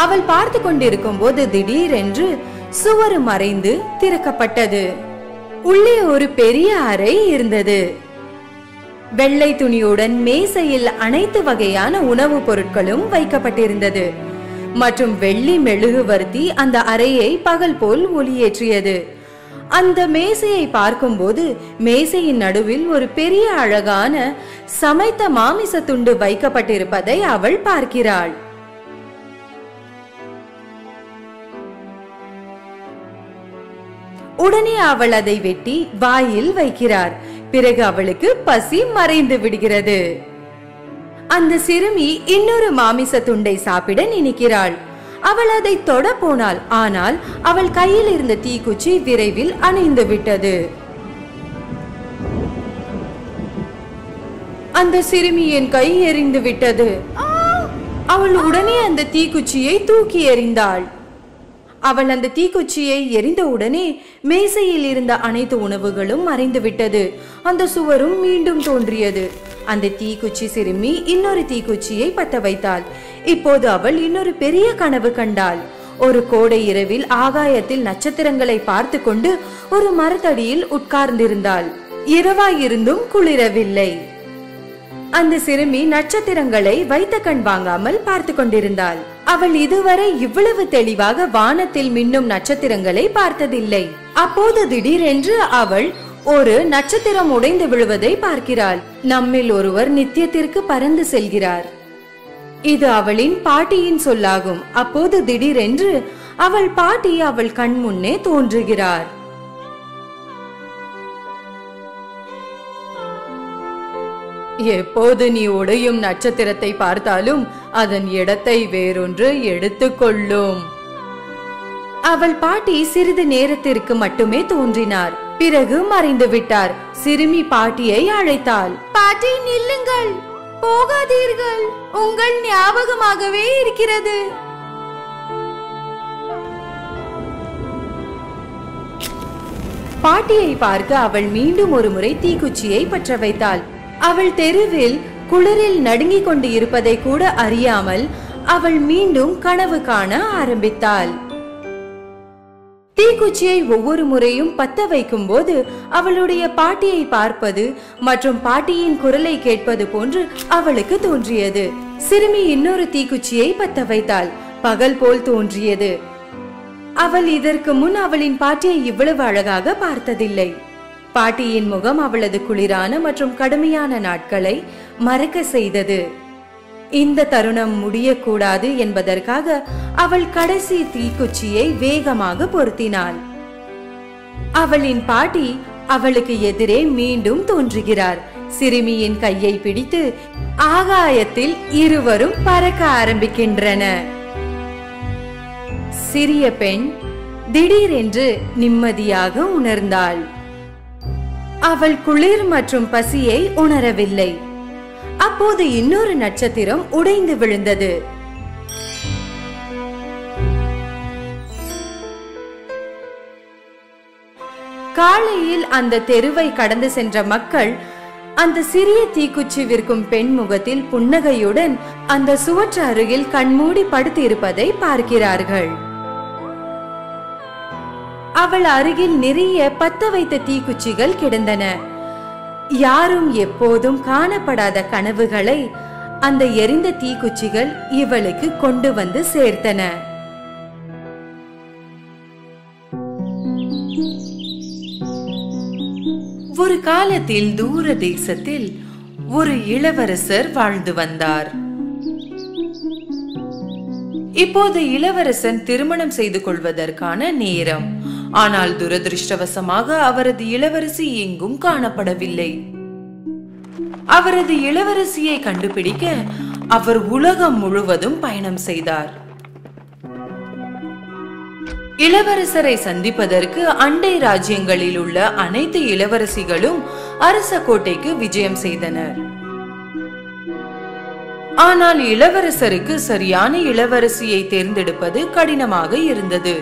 அவள் பார்த்து கொண்டிருக்கும் போது திடீரென்று சுவர் மறைந்து திறக்கப்பட்டது. உள்ளே ஒரு பெரிய அறை இருந்தது. வெள்ளை துணியுடன் மேசையில் அனைத்து வகையான உணவுப் பொருட்களும் வைக்கப்பட்டிருந்தது மற்றும் வெள்ளி மெழுகுவர்த்தி அந்த அறையை பகல் போல் ஒளியேற்றியது. அந்த மேசையை பார்க்கும்போது மேசையின் நடுவில் ஒரு பெரிய அழகான சமைத்த மாமிச துண்டு வைக்கப்பட்டிருப்பதை அவள் பார்க்கிறாள். உடனே அவள் அதை வெட்டி வாயில் வைக்கிறார். பிறகு அவளுக்கு பசி மறைந்து விடுகிறது. அந்த சிறுமி இன்னொரு மாமிச துண்டை சாப்பிட நினைக்கிறாள். அவள் அதை தொட போனாள். ஆனால் அவள் கையில் இருந்த தீக்குச்சி விரைவில் அணைந்து விட்டது. அந்த சிறுமியின் கை எரிந்து விட்டது. அவள் உடனே அந்த தீக்குச்சியை தூக்கி எறிந்தாள். அவள் அந்த தீக்குச்சியை எரிந்த உடனே மேசையில் இருந்த அனைத்து உணவுகளும் மறைந்து விட்டது. அந்த சுவரும் மீண்டும் தோன்றியது. அந்த தீக்குச்சி சிறுமி இன்னொரு தீக்குச்சியை பத்த வைத்தாள். இப்போது அவள் இன்னொரு பெரிய கனவு கண்டாள். ஒரு கோடை இரவில் ஆகாயத்தில் நட்சத்திரங்களை பார்த்து கொண்டு ஒரு மரத்தடியில் உட்கார்ந்திருந்தாள். இரவாயிருந்தும் குளிரவில்லை. அந்த சிறுமி நட்சத்திரங்களை வைத்த கண் வாங்காமல் பார்த்து கொண்டிருந்தாள். அவள் இதுவரை இவ்வளவு தெளிவாக வானத்தில் மின்னும் நட்சத்திரங்களை பார்த்ததில்லை. அப்போது திடீரென்று அவள் ஒரு நட்சத்திரம் உடைந்து விழுவதை பார்க்கிறாள். நம்மில் ஒருவர் நித்தியத்திற்கு பறந்து செல்கிறார். இது அவளின் பாட்டியின் சொல்லாகும். அப்போது திடீரென்று அவள் பாட்டி அவள் கண் முன்னே தோன்றுகிறார். எப்போது நீ உடையும் நட்சத்திரத்தை பார்த்தாலும் அதன் இடத்தை வேறொன்று எடுத்துக்கொள்ளும். அவள் பாட்டி சிறிது நேரத்திற்கு மட்டுமே தோன்றினார். பிறகு மறைந்து விட்டார். சிறுமி பாட்டியை அழைத்தாள். பாட்டி, நில்லுங்கள், போகாதீர்கள், உங்கள் ஞாபகமாகவே இருக்கிறது. பாட்டியை பார்க்க அவள் மீண்டும் ஒரு முறை தீக்குச்சியை பற்ற வைத்தாள். அவள் தெருவில் குளிரில் நடுங்கிக் கொண்டு இருப்பதை கூட அறியாமல் அவள் மீண்டும் கனவு காண ஆரம்பித்தாள். தீக்குச்சியை ஒவ்வொரு முறையும் பத்த வைக்கும் போது அவளுடைய பாட்டியை பார்ப்பது மற்றும் பாட்டியின் குரலை கேட்பது போன்று அவளுக்கு தோன்றியது. சிறுமி இன்னொரு தீக்குச்சியை பத்த வைத்தாள். பகல் போல் தோன்றியது. அவள் இதற்கு முன் அவளின் பாட்டியை இவ்வளவு அழகாக பார்த்ததில்லை. பாட்டியின் முகம் அவளது குளிரான மற்றும் கடுமையான நாட்களை மறக்க செய்தது. இந்த தருணம் முடியக்கூடாது என்பதற்காக அவள் கடைசி தீக்குச்சியை வேகமாக பொருத்தினாள். அவளின் பாட்டி அவளுக்கு எதிரே மீண்டும் தோன்றுகிறார். சிறுமியின் கையை பிடித்து ஆகாயத்தில் இருவரும் பறக்க ஆரம்பிக்கின்றனர். சிறிய பெண் திடீரென்று நிம்மதியாக உணர்ந்தாள். அவள் குளிர் மற்றும் பசியை உணரவில்லை. அப்போது இன்னொரு நட்சத்திரம் உடைந்து விழுந்தது. காலையில் அந்த தெருவை கடந்து சென்ற மக்கள் அந்த சிறிய தீக்குச்சி விற்கும் பெண் முகத்தில் புன்னகையுடன் அந்த சுவற்று அருகில் கண்மூடி படுத்து இருப்பதை பார்க்கிறார்கள். அவள் அருகில் நிறைய பத்த வைத்த தீக்குச்சிகள் கிடந்தன. யாரும் எப்போதும் காணப்படாத கனவுகளை அந்த எரிந்த தீக்குச்சிகள் இவளுக்கு கொண்டு வந்து சேர்த்தன. ஒரு காலத்தில் தூர தேசத்தில் ஒரு இளவரசர் வாழ்ந்து வந்தார். இப்போது இளவரசன் திருமணம் செய்து கொள்வதற்கான நேரம். ஆனால் துரதிருஷ்டவசமாக அவரது இளவரசி எங்கும் காணப்படவில்லை. அவரது இளவரசியை கண்டுபிடிக்க அவர் உலகம் முழுவதும் பயணம் செய்தார். இளவரசரை சந்திப்பதற்கு அண்டை ராஜ்யங்களில் உள்ள அனைத்து இளவரசிகளும் அரச கோட்டைக்கு விஜயம் செய்தனர். ஆனால் இளவரசருக்கு சரியான இளவரசியை தேர்ந்தெடுப்பது கடினமாக இருந்தது.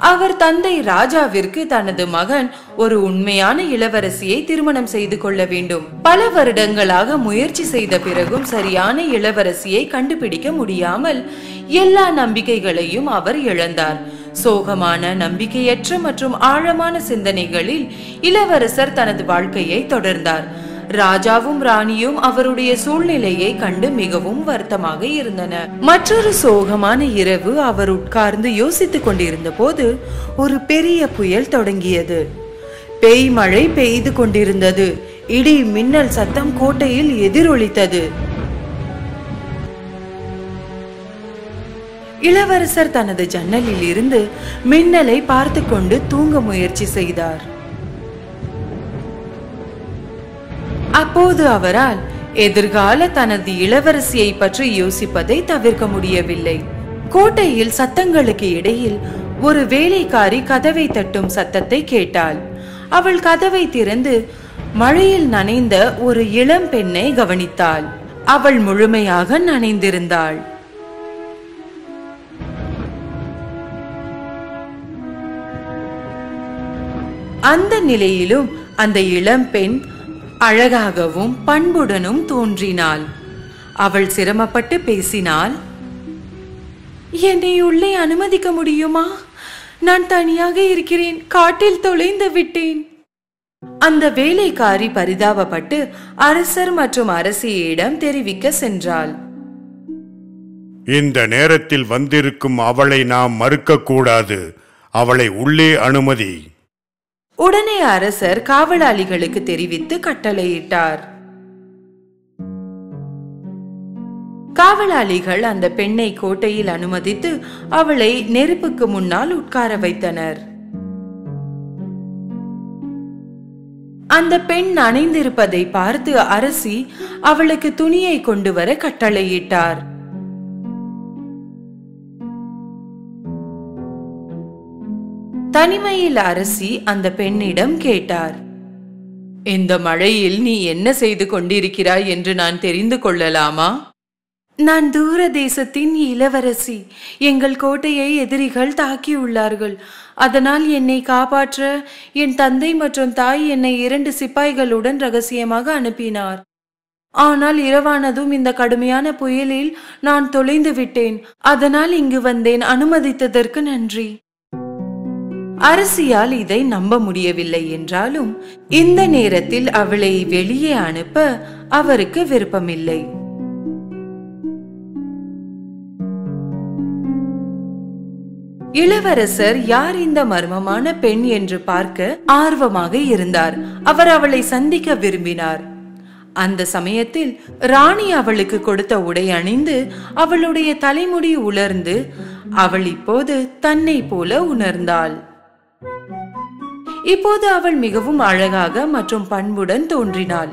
அவர் தந்தை ராஜாவிற்கு தனது மகன் ஒரு உண்மையான இளவரசியை திருமணம் செய்து கொள்ள வேண்டும். பல வருடங்களாக முயற்சி செய்த பிறகும் சரியான இளவரசியை கண்டுபிடிக்க முடியாமல் எல்லா நம்பிக்கைகளையும் அவர் இழந்தார். சோகமான, நம்பிக்கையற்ற மற்றும் ஆழமான சிந்தனைகளில் இளவரசர் தனது வாழ்க்கையை தொடர்ந்தார். ராஜாவும் ராணியும் அவருடைய சூழ்நிலையை கண்டு மிகவும் வருத்தமாக இருந்தனர். மற்றொரு சோகமான இரவு அவர் உட்கார்ந்து யோசித்துக் கொண்டிருந்த போது ஒரு பெரிய புயல் தொடங்கியது. பேய் மழை பெய்து கொண்டிருந்தது. இடி மின்னல் சத்தம் கோட்டையில் எதிரொலித்தது. இளவரசர் தனது ஜன்னலில் இருந்து மின்னலை பார்த்து கொண்டு தூங்க முயற்சி செய்தார். அப்போது அவரால் எதிர்கால தனது இளவரசியை பற்றி யோசிப்பதை தவிர்க்க முடியவில்லை. கோட்டையில் சத்தங்களுக்கு இடையில் ஒரு வேலைக்காரி கதவை தட்டும் சத்தத்தை கேட்டாள். அவள் கதவை திறந்து மழையில் நனைந்த ஒரு இளம் பெண்ணை கவனித்தாள். அவள் முழுமையாக நனைந்திருந்தாள். அந்த நிலையிலும் அந்த இளம் பெண் அழகாகவும் பண்புடனும் தோன்றினாள். அவள் சிரமப்பட்டு பேசினாள். என்னை உள்ளே அனுமதிக்க முடியுமா? நான் தனியாக இருக்கிறேன். காட்டில் தொலைந்து விட்டேன். அந்த வேலைக்காரி பரிதாபப்பட்டு அரசர் மற்றும் அரசியிடம் தெரிவிக்க சென்றாள். இந்த நேரத்தில் வந்திருக்கும் அவளை நாம் மறுக்க கூடாது. அவளை உள்ளே அனுமதி. உடனே அரசர் காவலாளிகளுக்கு தெரிவித்து கட்டளையிட்டார். காவலாளிகள் அந்த பெண்ணை கோட்டையில் அனுமதித்து அவளை நெருப்புக்கு முன்னால் உட்கார வைத்தனர். அந்த பெண் நனைந்திருப்பதை பார்த்து அரசி அவளுக்கு துணியை கொண்டு வர கட்டளையிட்டார். தனிமையில் அரசி அந்த பெண்ணிடம் கேட்டார். இந்த மழையில் நீ என்ன செய்து கொண்டிருக்கிறாய் என்று நான் தெரிந்து கொள்ளலாமா? நான் தூர தேசத்தின் இளவரசி. எங்கள் கோட்டையை எதிரிகள் தாக்கியுள்ளார்கள். அதனால் என்னை காப்பாற்ற என் தந்தை மற்றும் தாய் என்னை 2 சிப்பாய்களுடன் ரகசியமாக அனுப்பினார். ஆனால் இரவானதும் இந்த கடுமையான புயலில் நான் தொலைந்து விட்டேன். அதனால் இங்கு வந்தேன். அனுமதித்ததற்கு நன்றி. அரசியால் இதை நம்ப முடியவில்லை என்றாலும் இந்த நேரத்தில் அவளை வெளியே அனுப்ப அவருக்கு விருப்பமில்லை. இளவரசர் யார் இந்த மர்மமான பெண் என்று பார்க்க ஆர்வமாக இருந்தார். அவர் அவளை சந்திக்க விரும்பினார். அந்த சமயத்தில் ராணி அவளுக்கு கொடுத்த உடை அணிந்து அவளுடைய தலைமுடி உலர்ந்து அவள் இப்போது தன்னை போல உணர்ந்தாள். இப்போது அவள் மிகவும் அழகாக மற்றும் பண்புடன் தோன்றினாள்.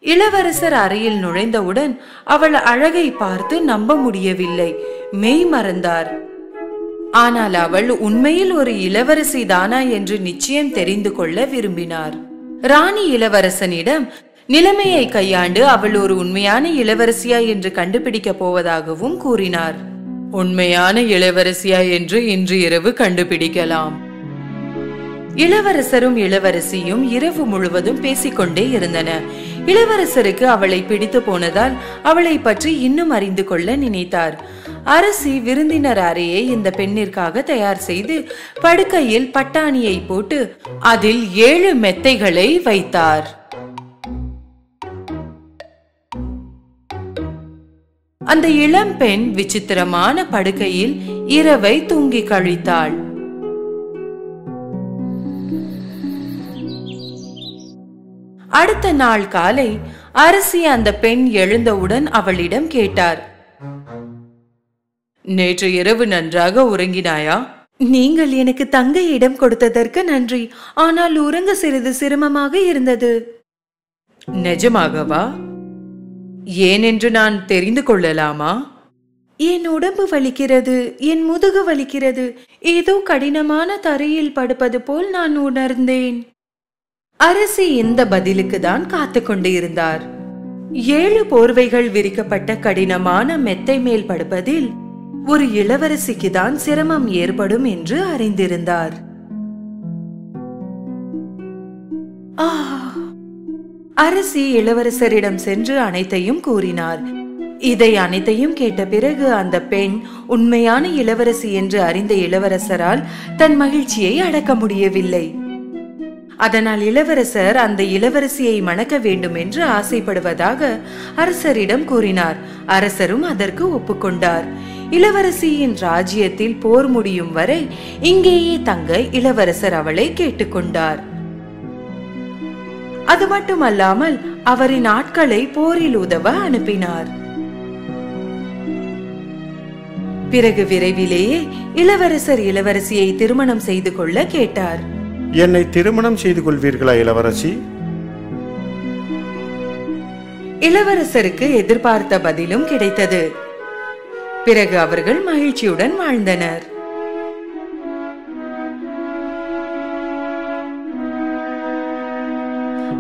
இளவரசர் அறையில் நுழைந்தவுடன் அவள் அழகை பார்த்து நம்ப முடியவில்லை. மெய் மறந்தார். ஆனால் அவள் உண்மையில் ஒரு இளவரசி தானா என்று நிச்சயம் தெரிந்து கொள்ள விரும்பினார். ராணி இளவரசனிடம் நிலைமையை கையாண்டு அவள் ஒரு உண்மையான இளவரசியா என்று கண்டுபிடிக்க போவதாகவும் கூறினார். உண்மையான இளவரசியா என்று இன்று இரவு கண்டுபிடிக்கலாம். இளவரசரும் இளவரசியும் இரவு முழுவதும் பேசிக்கொண்டே இருந்தனர். இளவரசருக்கு அவளை பிடித்து போனதால் அவளை பற்றி இன்னும் அறிந்து கொள்ள நினைத்தார். அரசி விருந்தினர் அறையை இந்த பெண்ணிற்காக தயார் செய்து படுக்கையில் பட்டாணியை போட்டு அதில் 7 மெத்தைகளை வைத்தார். அந்த இளம் பெண் விசித்திரமான படுக்கையில் இரவை தூங்கி கழித்தாள். அடுத்த நாள் காலை அரசி அந்த பெண் எழுந்தவுடன் அவளிடம் கேட்டார். நேற்று இரவு நன்றாக உறங்கினாயா? நீங்கள் எனக்கு தங்க இடம் கொடுத்ததற்கு நன்றி. ஆனால் உறங்க சிறிது சிரமமாக இருந்தது. நிஜமாகவா? ஏனென்று நான் தெரிந்து கொள்ளலாமா? என் உடம்பு வலிக்கிறது. என் முதுகு வலிக்கிறது. ஏதோ கடினமான தரையில் படுப்பது போல் நான் உணர்ந்தேன். அரசி இந்த பதிலுக்கு தான் காத்து கொண்டு இருந்தார். 7 போர்வைகள் விரிக்கப்பட்ட கடினமான மெத்தை மேல் படுப்பதில் ஒரு இளவரசிக்கு தான் சிரமம் ஏற்படும் என்று அறிந்திருந்தார். அரசி இளவரசரிடம் சென்று அனைத்தையும் கூறினார். இதை அனைத்தையும் கேட்ட பிறகு அந்த பெண் உண்மையான இளவரசி என்று அறிந்த இளவரசரால் தன் மகிழ்ச்சியை அடக்க முடியவில்லை. அதனால் இளவரசர் அந்த இளவரசியை மணக்க வேண்டும் என்று ஆசைப்படுவதாக அரசரிடம் கூறினார். அரசரும் அதற்கு ஒப்புக்கொண்டார். இளவரசியின் ராஜ்யத்தில் போர் முடியும் வரை இங்கேயே தங்க இளவரசர் அவளை கேட்டுக்கொண்டார். அது மட்டுமல்லாமல் அவரின் ஆட்களை போரில் உதவ அனுப்பினார். பிறகு விரைவிலேயே இளவரசர் இளவரசியை திருமணம் செய்து கொள்ள கேட்டார். என்னை திருமணம் செய்து கொள்வீர்களா இளவரசி? இளவரசருக்கு எதிர்பார்த்த பதிலும் கிடைத்தது. பிறகு அவர்கள் மகிழ்ச்சியுடன் வாழ்ந்தனர்.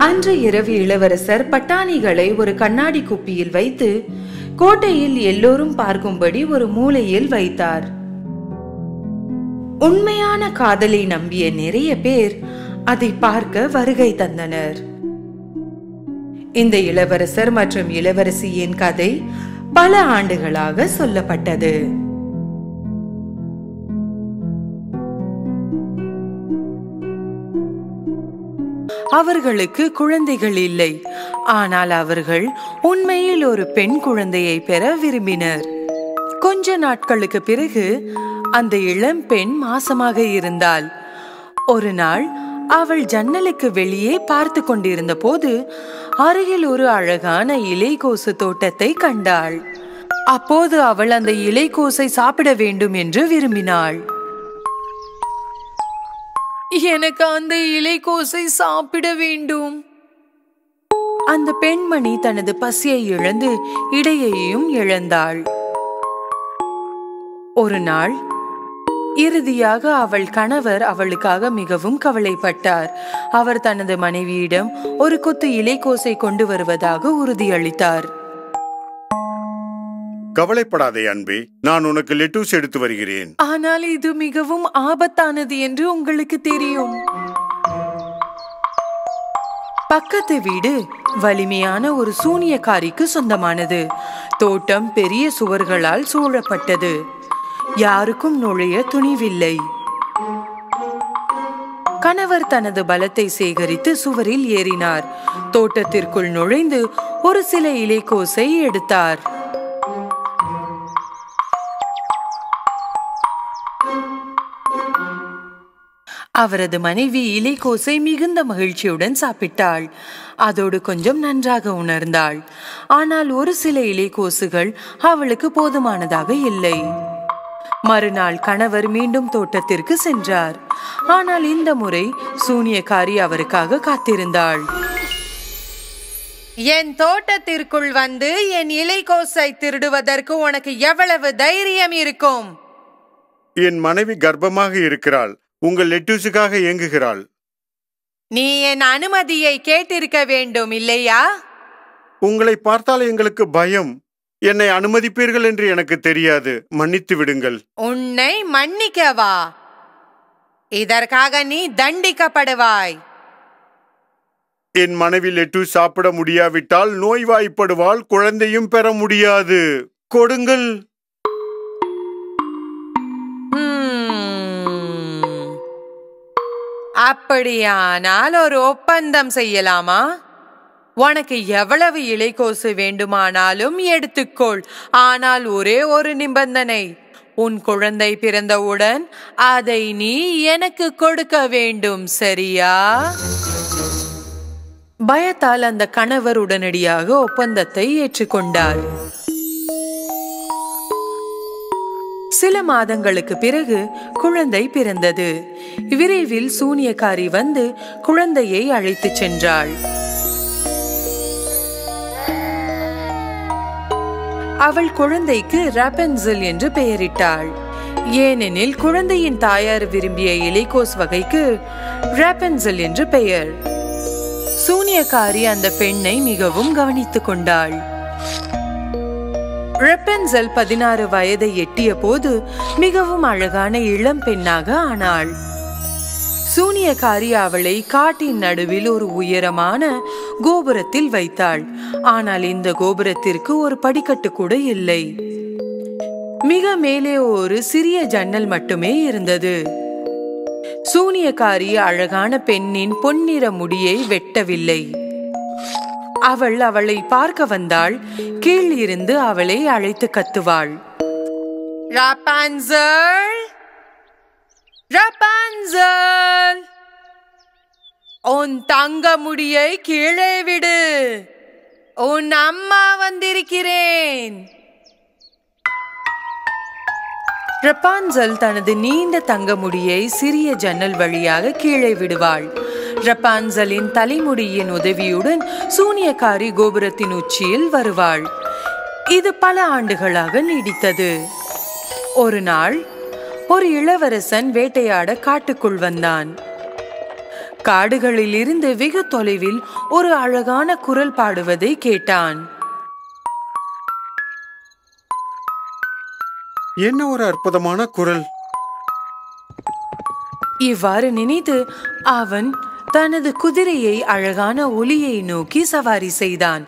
அன்று இரவு இளவரசர் பட்டாணிகளை ஒரு கண்ணாடி குப்பியில் வைத்து கோட்டையில் எல்லோரும் பார்க்கும்படி ஒரு மூலையில் வைத்தார். உண்மையான காதலை நம்பிய நிறைய பேர் அதை பார்க்க வருகை தந்தனர். இந்த இளவரசர் மற்றும் இளவரசியின் கதை பல ஆண்டுகளாக சொல்லப்பட்டது. அவர்களுக்கு குழந்தைகள் இல்லை. ஆனால் அவர்கள் உண்மையில் ஒரு பெண் குழந்தையை பெற விரும்பினர். கொஞ்ச நாட்களுக்கு பிறகு அந்த இளம் பெண் மாசமாக இருந்தாள். ஒரு நாள் அவள் ஜன்னலுக்கு வெளியே பார்த்து கொண்டிருந்த போது அருகில் ஒரு அழகான இலைக்கோசு தோட்டத்தை கண்டாள். அப்போது அவள் அந்த இலைக்கோசை சாப்பிட வேண்டும் என்று விரும்பினாள். எனக்கு அந்த இலைக்கோசை சாப்பிட வேண்டும். அந்த பெண்மணி தனது பசியை இழந்து இடையையும் இழந்தாள். ஒரு நாள் இறுதியாக அவள் கணவர் அவளுக்காக மிகவும் கவலைப்பட்டார். அவர் தனது மனைவியிடம் ஒரு கொத்து இலைக்கோசை கொண்டு வருவதாக உறுதியளித்தார். கவலைப்படாதே அன்பே, நான் உனக்கு லெட்டூஸ் எடுத்து வருகிறேன். ஆனால் இது மிகவும் ஆபத்தானது என்று உங்களுக்கு தெரியும். பக்கத்து வீடு வலிமையான ஒரு சூனியக்காரிக்கு சொந்தமானது. தோட்டம் பெரிய சுவர்களால் சூழப்பட்டது. யாருக்கும் நுழைய துணிவில்லை. கணவர் தனது பலத்தை சேகரித்து சுவரில் ஏறினார். தோட்டத்திற்குள் நுழைந்து ஒரு சில இலைக்கோசை எடுத்தார். அவரது மனைவி இலைக்கோசை மிகுந்த மகிழ்ச்சியுடன் சாப்பிட்டாள். அதோடு கொஞ்சம் நன்றாக உணர்ந்தாள். ஆனால் ஒரு சில இலைக்கோசுகள் அவளுக்கு போதுமானதாக இல்லை. மறுநாள் கணவர் மீண்டும் தோட்டத்திற்கு சென்றார். ஆனால் இந்த முறை சூனியக்காரி அவருக்காக காத்திருந்தாள். என் தோட்டத்திற்குள் வந்து என் இலைக்கோசை திருடுவதற்கு உனக்கு எவ்வளவு தைரியம் இருக்கும்? என் மனைவி கர்ப்பமாக இருக்கிறாள். உங்கள் லெட்டூஸுக்காக ஏங்குகிறாள். நீ என் அனுமதியை கேட்டிருக்க வேண்டும் இல்லையா? உங்களை பார்த்தால் எங்களுக்கு பயம். என்னை அனுமதிப்பீர்கள் என்று எனக்கு தெரியாது. மன்னித்து விடுங்கள். உன்னை மன்னிக்கவா? இதற்காக நீ தண்டிக்கப்படுவாய். என் மனைவி லெட்டூஸ் சாப்பிட முடியாவிட்டால் நோய்வாய்ப்படுவாள். குழந்தையும் பெற முடியாது. கொடுங்கள். அப்படியானால் ஒரு ஒப்பந்தம் செய்யலாமா? உனக்கு எவ்வளவு இலைக்கோசு வேண்டுமானாலும் எடுத்துக்கொள். ஆனால் ஒரே ஒரு நிபந்தனை. உன் குழந்தை பிறந்தவுடன் அதை நீ எனக்கு கொடுக்க வேண்டும், சரியா? பயத்தால் அந்த கணவர் உடனடியாக ஒப்பந்தத்தை ஏற்றுக்கொண்டார். சில மாதங்களுக்கு பிறகு குழந்தை பிறந்தது. விரைவில் சூனியக்காரி வந்து குழந்தையை அழைத்துச் சென்றாள். அவள் குழந்தைக்கு ராபன்சல் என்று பெயரிட்டாள். ஏனெனில் குழந்தையின் தாயார் விரும்பிய இலைக்கோஸ் வகைக்கு ராபன்சல் என்று பெயர். சூனியக்காரி அந்த பெண்ணை மிகவும் கவனித்துக் கொண்டாள். ரேபன்சல் 16 வயதை எட்டிய போது மிகவும் அழகான இளம் பெண்ணாக ஆனாள். சூனியக்காரி அவளை காட்டின் நடுவில் ஒரு உயரமான கோபுரத்தில் வைத்தாள். ஆனால் இந்த கோபுரத்திற்கு ஒரு படிக்கட்டு கூட இல்லை. மிக மேலே ஒரு சிறிய ஜன்னல் மட்டுமே இருந்தது. சூனியக்காரி அழகான பெண்ணின் பொன்னிற முடியை வெட்டவில்லை. அவள் அவளை பார்க்க வந்தாள். கீழ் இருந்து அவளை அழைத்து கத்துவாள். ராபன்சல், ராபன்சல், உன் தங்க முடியை கீழே விடு, உன் அம்மா வந்திருக்கிறேன். ரேபன்சல் தனது நீண்ட தங்க முடியை சிறிய ஜன்னல் வழியாக கீழே விடுவாள். ரேபன்சலின் தலைமுடியின் உதவியுடன் சூனியக்காரி கோபுரத்தின் உச்சியில் வருவாள். இது பல ஆண்டுகளாக நீடித்தது. ஒரு நாள் ஒரு இளவரசன் வேட்டையாட காட்டுக்குள் வந்தான். காடுகளில் இருந்து வெகு தொலைவில் ஒரு அழகான குரல் பாடுவதை கேட்டான். என்ன ஒரு அற்புதமான குரல்! இவ்வாறு நினைத்து அவன் தனது குதிரையை அழகான ஒலியை நோக்கி சவாரி செய்தான்.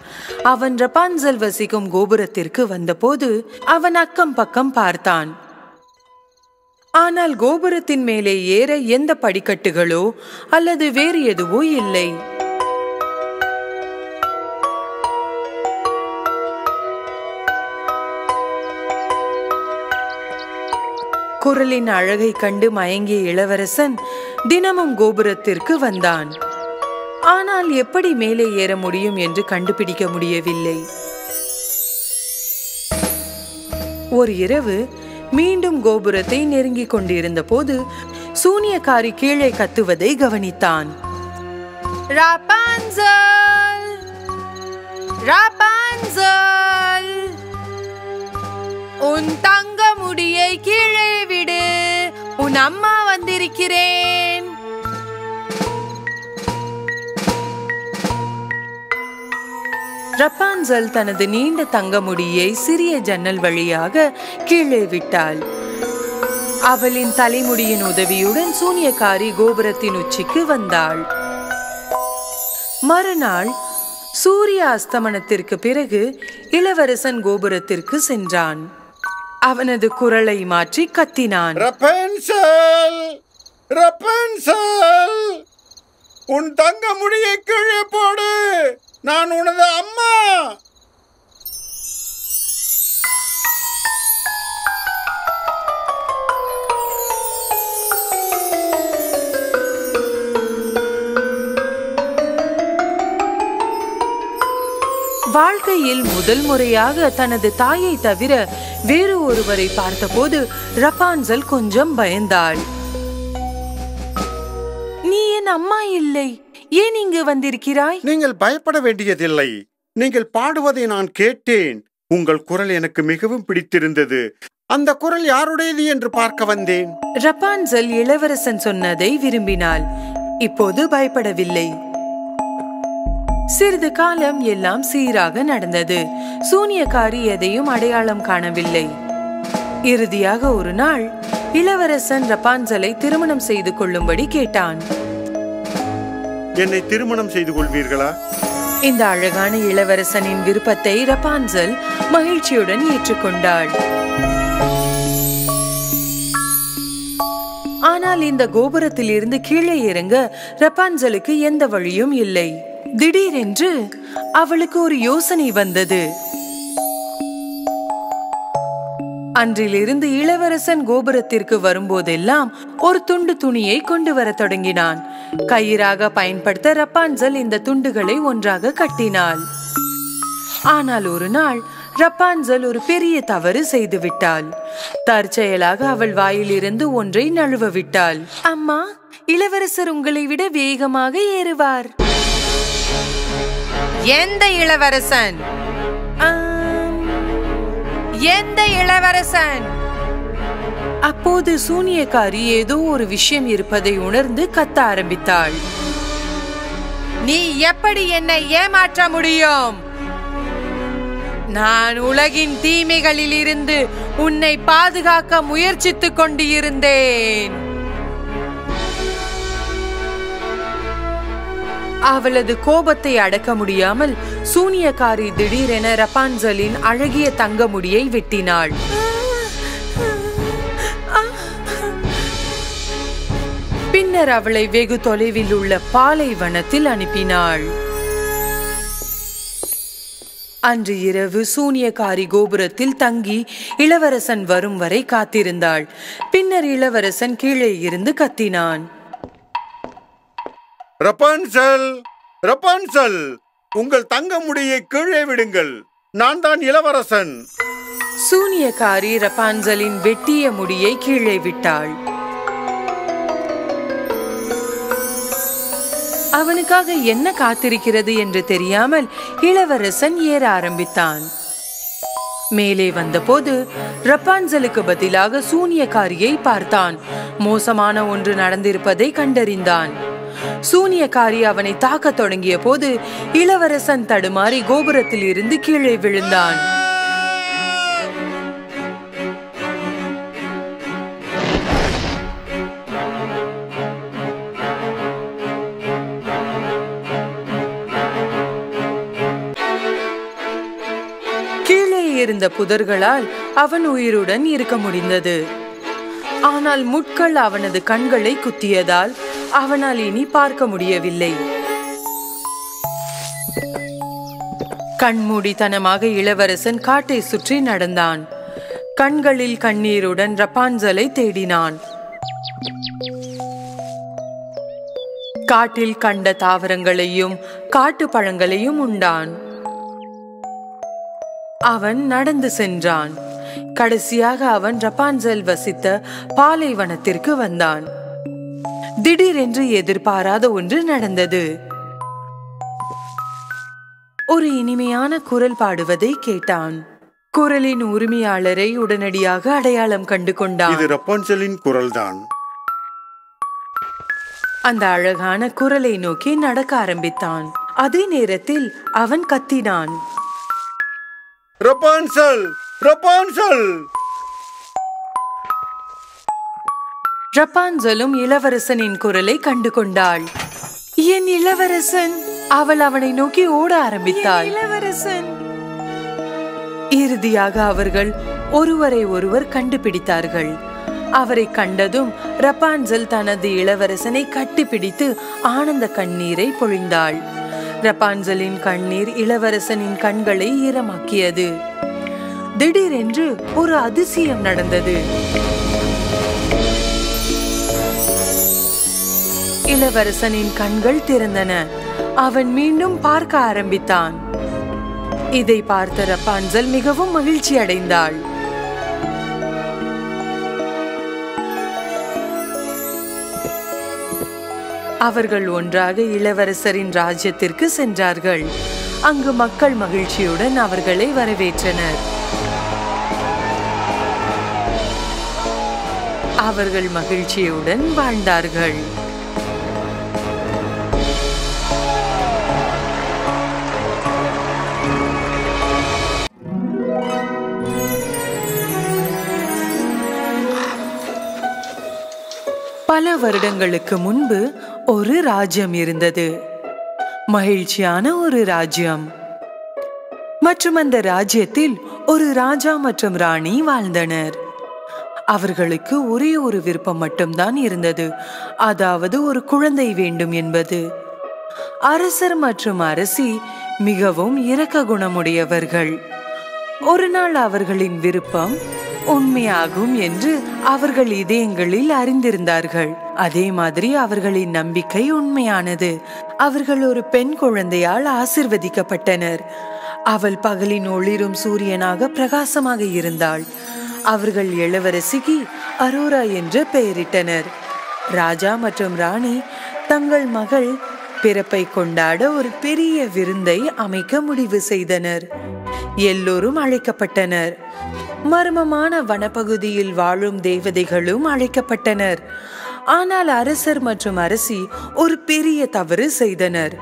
அவன் ரேபன்சல் வசிக்கும் கோபுரத்திற்கு வந்தபோது அவன் அக்கம் பக்கம் பார்த்தான். ஆனால் கோபுரத்தின் மேலே ஏற எந்த படிக்கட்டுகளோ அல்லது வேறு எதுவோ இல்லை. குரலின் அழகை கண்டு மயங்கிய இளவரசன் தினமும் கோபுரத்திற்கு வந்தான். ஆனால் எப்படி மேலே ஏற முடியும் என்று கண்டுபிடிக்க முடியவில்லை. ஒரு இரவு மீண்டும் கோபுரத்தை நெருங்கிக் கொண்டிருந்த போது சூனியக்காரி கீழே கத்துவதை கவனித்தான். ராபன்சல், ராபன்சல், உன் தங்க முடியை கீழே விடு, உன் அம்மா வந்திருக்கிறேன். ரேபன்சல் தனது நீண்ட தங்க முடியை சிறிய ஜன்னல் வழியாக கீழே விட்டாள். அவளின் தலைமுடியின் உதவியுடன் சூனியக்காரி கோபுரத்தின் உச்சிக்கு வந்தாள். மறுநாள் சூரிய அஸ்தமனத்திற்கு பிறகு இளவரசன் கோபுரத்திற்கு சென்றான். அவனது குரலை மாற்றி கத்தினான். ரேபன்சல், ரேபன்சல், உன் தங்க முடியை கீழே போடு, நான் உனது அம்மா. வாழ்க்கையில் முதல் முறையாக தனது தாயை தவிர வேறு ஒருவரை பார்த்தபோது ரேபன்சல் கொஞ்சம் பயந்தாள். நீ என் அம்மா இல்லை, ஏன் இங்கு வந்திருக்கிறாய்? நீங்கள் பயப்பட வேண்டியதில்லை. நீங்கள் பாடுவதை நான் கேட்டேன். உங்கள் குரல் எனக்கு மிகவும் பிடித்திருந்தது. அந்த குரல் யாருடையது என்று பார்க்க வந்தேன். ரேபன்சல் இளவரசன் சொன்னதை விரும்பினாள். இப்போது பயப்படவில்லை. சிறிது காலம் எல்லாம் சீராக நடந்தது. சூனியக்காரி எதையும் அடையாளம் காணவில்லை. இறுதியாக ஒரு நாள் இளவரசன் ரேபன்சலை திருமணம் செய்து கொள்ளும்படி கேட்டான். என்னை திருமணம் செய்து கொள்வீர்களா? இந்த அழகான இளவரசனின் விருப்பத்தை ரேபன்சல் மகிழ்ச்சியுடன் ஏற்றுக்கொண்டாள். ஆனால் இந்த கோபுரத்தில் இருந்து கீழே இறங்க ரேபன்சலுக்கு எந்த வழியும் இல்லை. திடீரென்று அவளுக்கு ஒரு யோசனை வந்தது. அன்றிலிருந்து இளவரசன் கோபுரத்திற்கு வரும்போதெல்லாம் ஒரு துண்டு துணியை கொண்டு வர தொடங்கினான். கயிறாக பயன்படுத்த ரேபன்சல் இந்த துண்டுகளை ஒன்றாக கட்டினாள். ஆனால் ஒரு நாள் ரேபன்சல் ஒரு பெரிய தவறு செய்து விட்டாள். தற்செயலாக அவள் வாயிலிருந்து ஒன்றை நழுவ விட்டாள். அம்மா, இளவரசர் உங்களை விட வேகமாக ஏறுவார். எந்த இளவரசன்? எந்த இளவரசன்? அப்போது சூனியக்காரி ஏதோ ஒரு விஷயம் இருப்பதை உணர்ந்து கத்த ஆரம்பித்தாள். நீ எப்படி என்னை ஏமாற்ற முடியும்? நான் உலகின் தீமைகளில் இருந்து உன்னை பாதுகாக்க முயற்சித்துக் கொண்டு இருந்தேன். அவளது கோபத்தை அடக்க முடியாமல் சூனியக்காரி திடீரென ரப்பான்சலின் அழகிய தங்க முடியை வெட்டினாள். பின்னர் அவளை வெகு தொலைவில் உள்ள பாலைவனத்தில் அனுப்பினாள். அன்று இரவு சூனியக்காரி கோபுரத்தில் தங்கி இளவரசன் வரும் வரை காத்திருந்தாள். பின்னர் இளவரசன் கீழே இருந்து கத்தினான். ரப்பான்சல், ரப்பான்சல், உங்கள் தங்க முடியை கீழே விடுங்கள். நான் தான் இளவரசன். சூனியக்காரி ரப்பான்சலின் வெட்டிய முடியை கீழே விட்டாள். அவனுக்காக என்ன காத்திருக்கிறது என்று தெரியாமல் இளவரசன் ஏற ஆரம்பித்தான். மேலே வந்தபோது ரப்பான்சலுக்கு பதிலாக சூனியக்காரியை பார்த்தான். மோசமான ஒன்று நடந்திருப்பதை கண்டறிந்தான். சூனியக்காரி அவனை தாக்க தொடங்கிய போது இளவரசன் தடுமாறி கோபுரத்தில் இருந்து கீழே விழுந்தான். கீழே இருந்த புதர்களால் அவன் உயிருடன் இருக்க முடிந்தது. ஆனால் முட்கள் அவனது கண்களை குத்தியதால் அவனால் இனி பார்க்க முடியவில்லை. கண்மூடித்தனமாக இளவரசன் காட்டை சுற்றி நடந்தான். கண்களில் கண்ணீருடன் ரப்பான்சலை தேடினான். காட்டில் கண்ட தாவரங்களையும் காட்டு பழங்களையும் உண்டான். அவன் நடந்து சென்றான். கடைசியாக அவன் ரப்பான்சல் வசித்த பாலைவனத்திற்கு வந்தான். திடீரென்று எதிர்பாராத ஒன்று நடந்தது. ஒரு இனிமையான குரல் பாடுவதை கேட்டான். குரலின் உரிமையாளரை உடனடியாக அடையாளம் கண்டு கொண்டான். இது ரப்பான்சலின் குரல்தான். அந்த அழகான குரலை நோக்கி நடக்க ஆரம்பித்தான். அதே நேரத்தில் அவன் கத்தினான். ரப்பான்சல், ரப்பான்சல்! ரப்பான்சலும் இளவரசனின் குரலை கண்டு கொண்டாள். என் இளவரசன்! அவள் அவனை நோக்கி ஓட ஆரம்பித்தாள். இளவரசன்! இறுதியாக அவர்கள் ஒருவரை ஒருவர் கண்டுபிடித்தார்கள். அவரை கண்டதும் ரப்பான்சல் தனது இளவரசனை கட்டிப்பிடித்து ஆனந்த கண்ணீரை பொழிந்தாள். ரப்பான்சலின் கண்ணீர் இளவரசனின் கண்களை ஈரமாக்கியது. திடீரென்று ஒரு அதிசயம் நடந்தது. இளவரசனின் கண்கள் திறந்தன. அவன் மீண்டும் பார்க்க ஆரம்பித்தான். இதை பார்த்த ரப்பான்சல் மிகவும் மகிழ்ச்சி அடைந்தாள். அவர்கள் ஒன்றாக இளவரசரின் ராஜ்யத்திற்கு சென்றார்கள். அங்கு மக்கள் மகிழ்ச்சியுடன் அவர்களை வரவேற்றனர். அவர்கள் மகிழ்ச்சியுடன் வாழ்ந்தார்கள். பல வருடங்களுக்கு முன்பு ஒரு ராஜ்யம் இருந்தது. மகிழ்ச்சியான ஒரு ராஜ்யம். மற்றும் அந்த ராஜ்யத்தில் ஒரு ராஜா மற்றும் ராணி வாழ்ந்தனர். அவர்களுக்கு ஒரே ஒரு விருப்பம் மட்டும்தான் இருந்தது. அதாவது ஒரு குழந்தை வேண்டும் என்பது. அரசர் மற்றும் அரசி மிகவும் இரக்க குணமுடையவர்கள். ஒரு நாள் அவர்களின் விருப்பம் உண்மையாகும் என்று அவர்கள் இதயங்களில் அறிந்திருந்தார்கள். அதே மாதிரி அவர்களின் நம்பிக்கை உண்மையானது. அவர்கள் ஒரு பெண் குழந்தையால் ஆசிர்வதிக்கப்பட்டனர். அவள் பகலின் ஒளிரும் சூரியனாக பிரகாசமாக இருந்தாள். அவர்கள் இளவரசிக்கு அரோரா என்று பெயரிட்டனர். ராஜா மற்றும் ராணி தங்கள் மகள் பிறப்பை கொண்டாட ஒரு பெரிய விருந்தை அமைக்க முடிவு செய்தனர். எல்லோரும் அழைக்கப்பட்டனர். மர்மமான வனப்பகுதியில் வாழும் தேவதைகளும் அழைக்கப்பட்டனர். ஆனால் அரசர் மற்றும் அரசி ஒரு பெரிய தவறு செய்தனர்.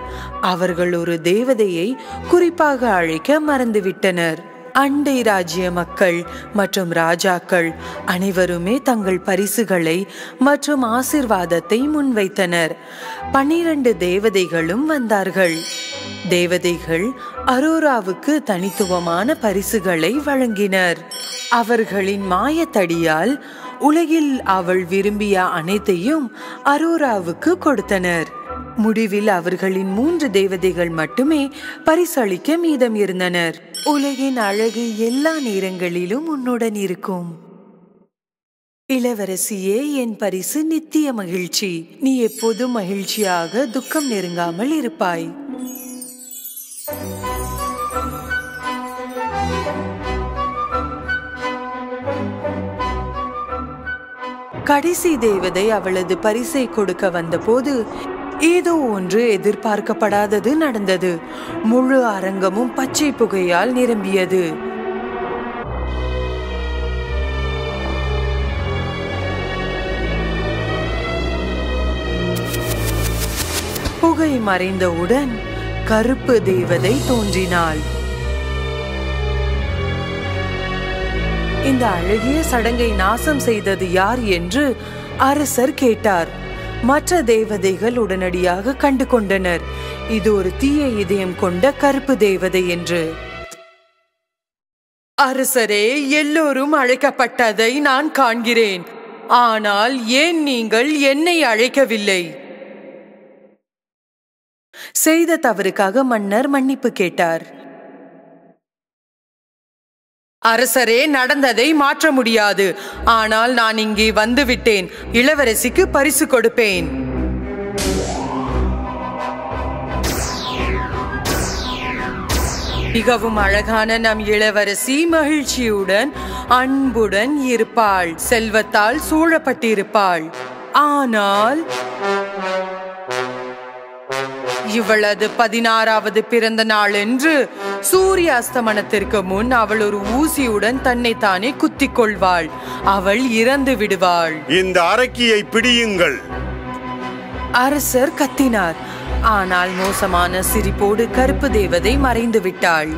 அவர்கள் ஒரு தேவதையை குறிப்பாக அழைக்க மறந்துவிட்டனர். அண்டை ராஜ்ய மக்கள் மற்றும் ராஜாக்கள் அனைவருமே தங்கள் பரிசுகளை மற்றும் ஆசிர்வாதத்தை முன்வைத்தனர். 12 தேவதைகளும் வந்தார்கள். தேவதைகள் அரோராவுக்கு தனித்துவமான பரிசுகளை வழங்கினர். அவர்களின் மாயத்தடியால் உலகில் அவள் விரும்பிய அனைத்தையும் அரோராவுக்கு கொடுத்தனர். முடிவில் அவர்களின் 3 தேவதைகள் மட்டுமே பரிசளிக்க மீதம் இருந்தனர். உலகின் அழகு எல்லா நேரங்களிலும் உன்னுடன் இருக்கும். இளவரசியே, என் பரிசு நித்திய மகிழ்ச்சி. நீ எப்போதும் மகிழ்ச்சியாக துக்கம் நெருங்காமல் இருப்பாய். கடைசி தேவதை அவளது பரிசை கொடுக்க வந்தபோது ஏதோ ஒன்று எதிர்பார்க்கப்படாதது நடந்தது. முழு அரங்கமும் பச்சை புகையால் நிரம்பியது. புகை மறைந்தவுடன் கருப்பு தேவதை தோன்றினாள். இந்த அழகிய சடங்கை நாசம் செய்தது யார் என்று அரசர் கேட்டார். மற்ற தேவதைகள் உடனடியாக கண்டு கொண்டனர், இது ஒரு தீய இதயம் கொண்ட கருப்பு தேவதை என்று. அரசரே, எல்லோரும் அழைக்கப்பட்டதை நான் காண்கிறேன். ஆனால் ஏன் நீங்கள் என்னை அழைக்கவில்லை? செய்த தவறுக்காக மன்னர் மன்னிப்பு கேட்டார். அரசரே, நடந்ததை மாற்ற முடியாது. ஆனால் நான் இங்கே வந்துவிட்டேன். இளவரசிக்கு பரிசு கொடுப்பேன். மிகவும் அழகான நம் இளவரசி மகிழ்ச்சியுடன் அன்புடன் இருப்பாள். செல்வத்தால் சூழப்பட்டிருப்பாள். ஆனால் இவளது 16வது பிறந்த நாள் என்று சூரிய அஸ்தமனத்திற்கு முன் அவள் ஒரு ஊசியுடன் தன்னை தானே குத்திக் கொள்வாள். அவள் இறந்து விடுவாள். இந்த அரக்கியை பிடியுங்கள். அரசர் கத்தினார். ஆனால் மோசமான சிரிப்போடு கருப்பு தேவதை மறைந்து விட்டாள்.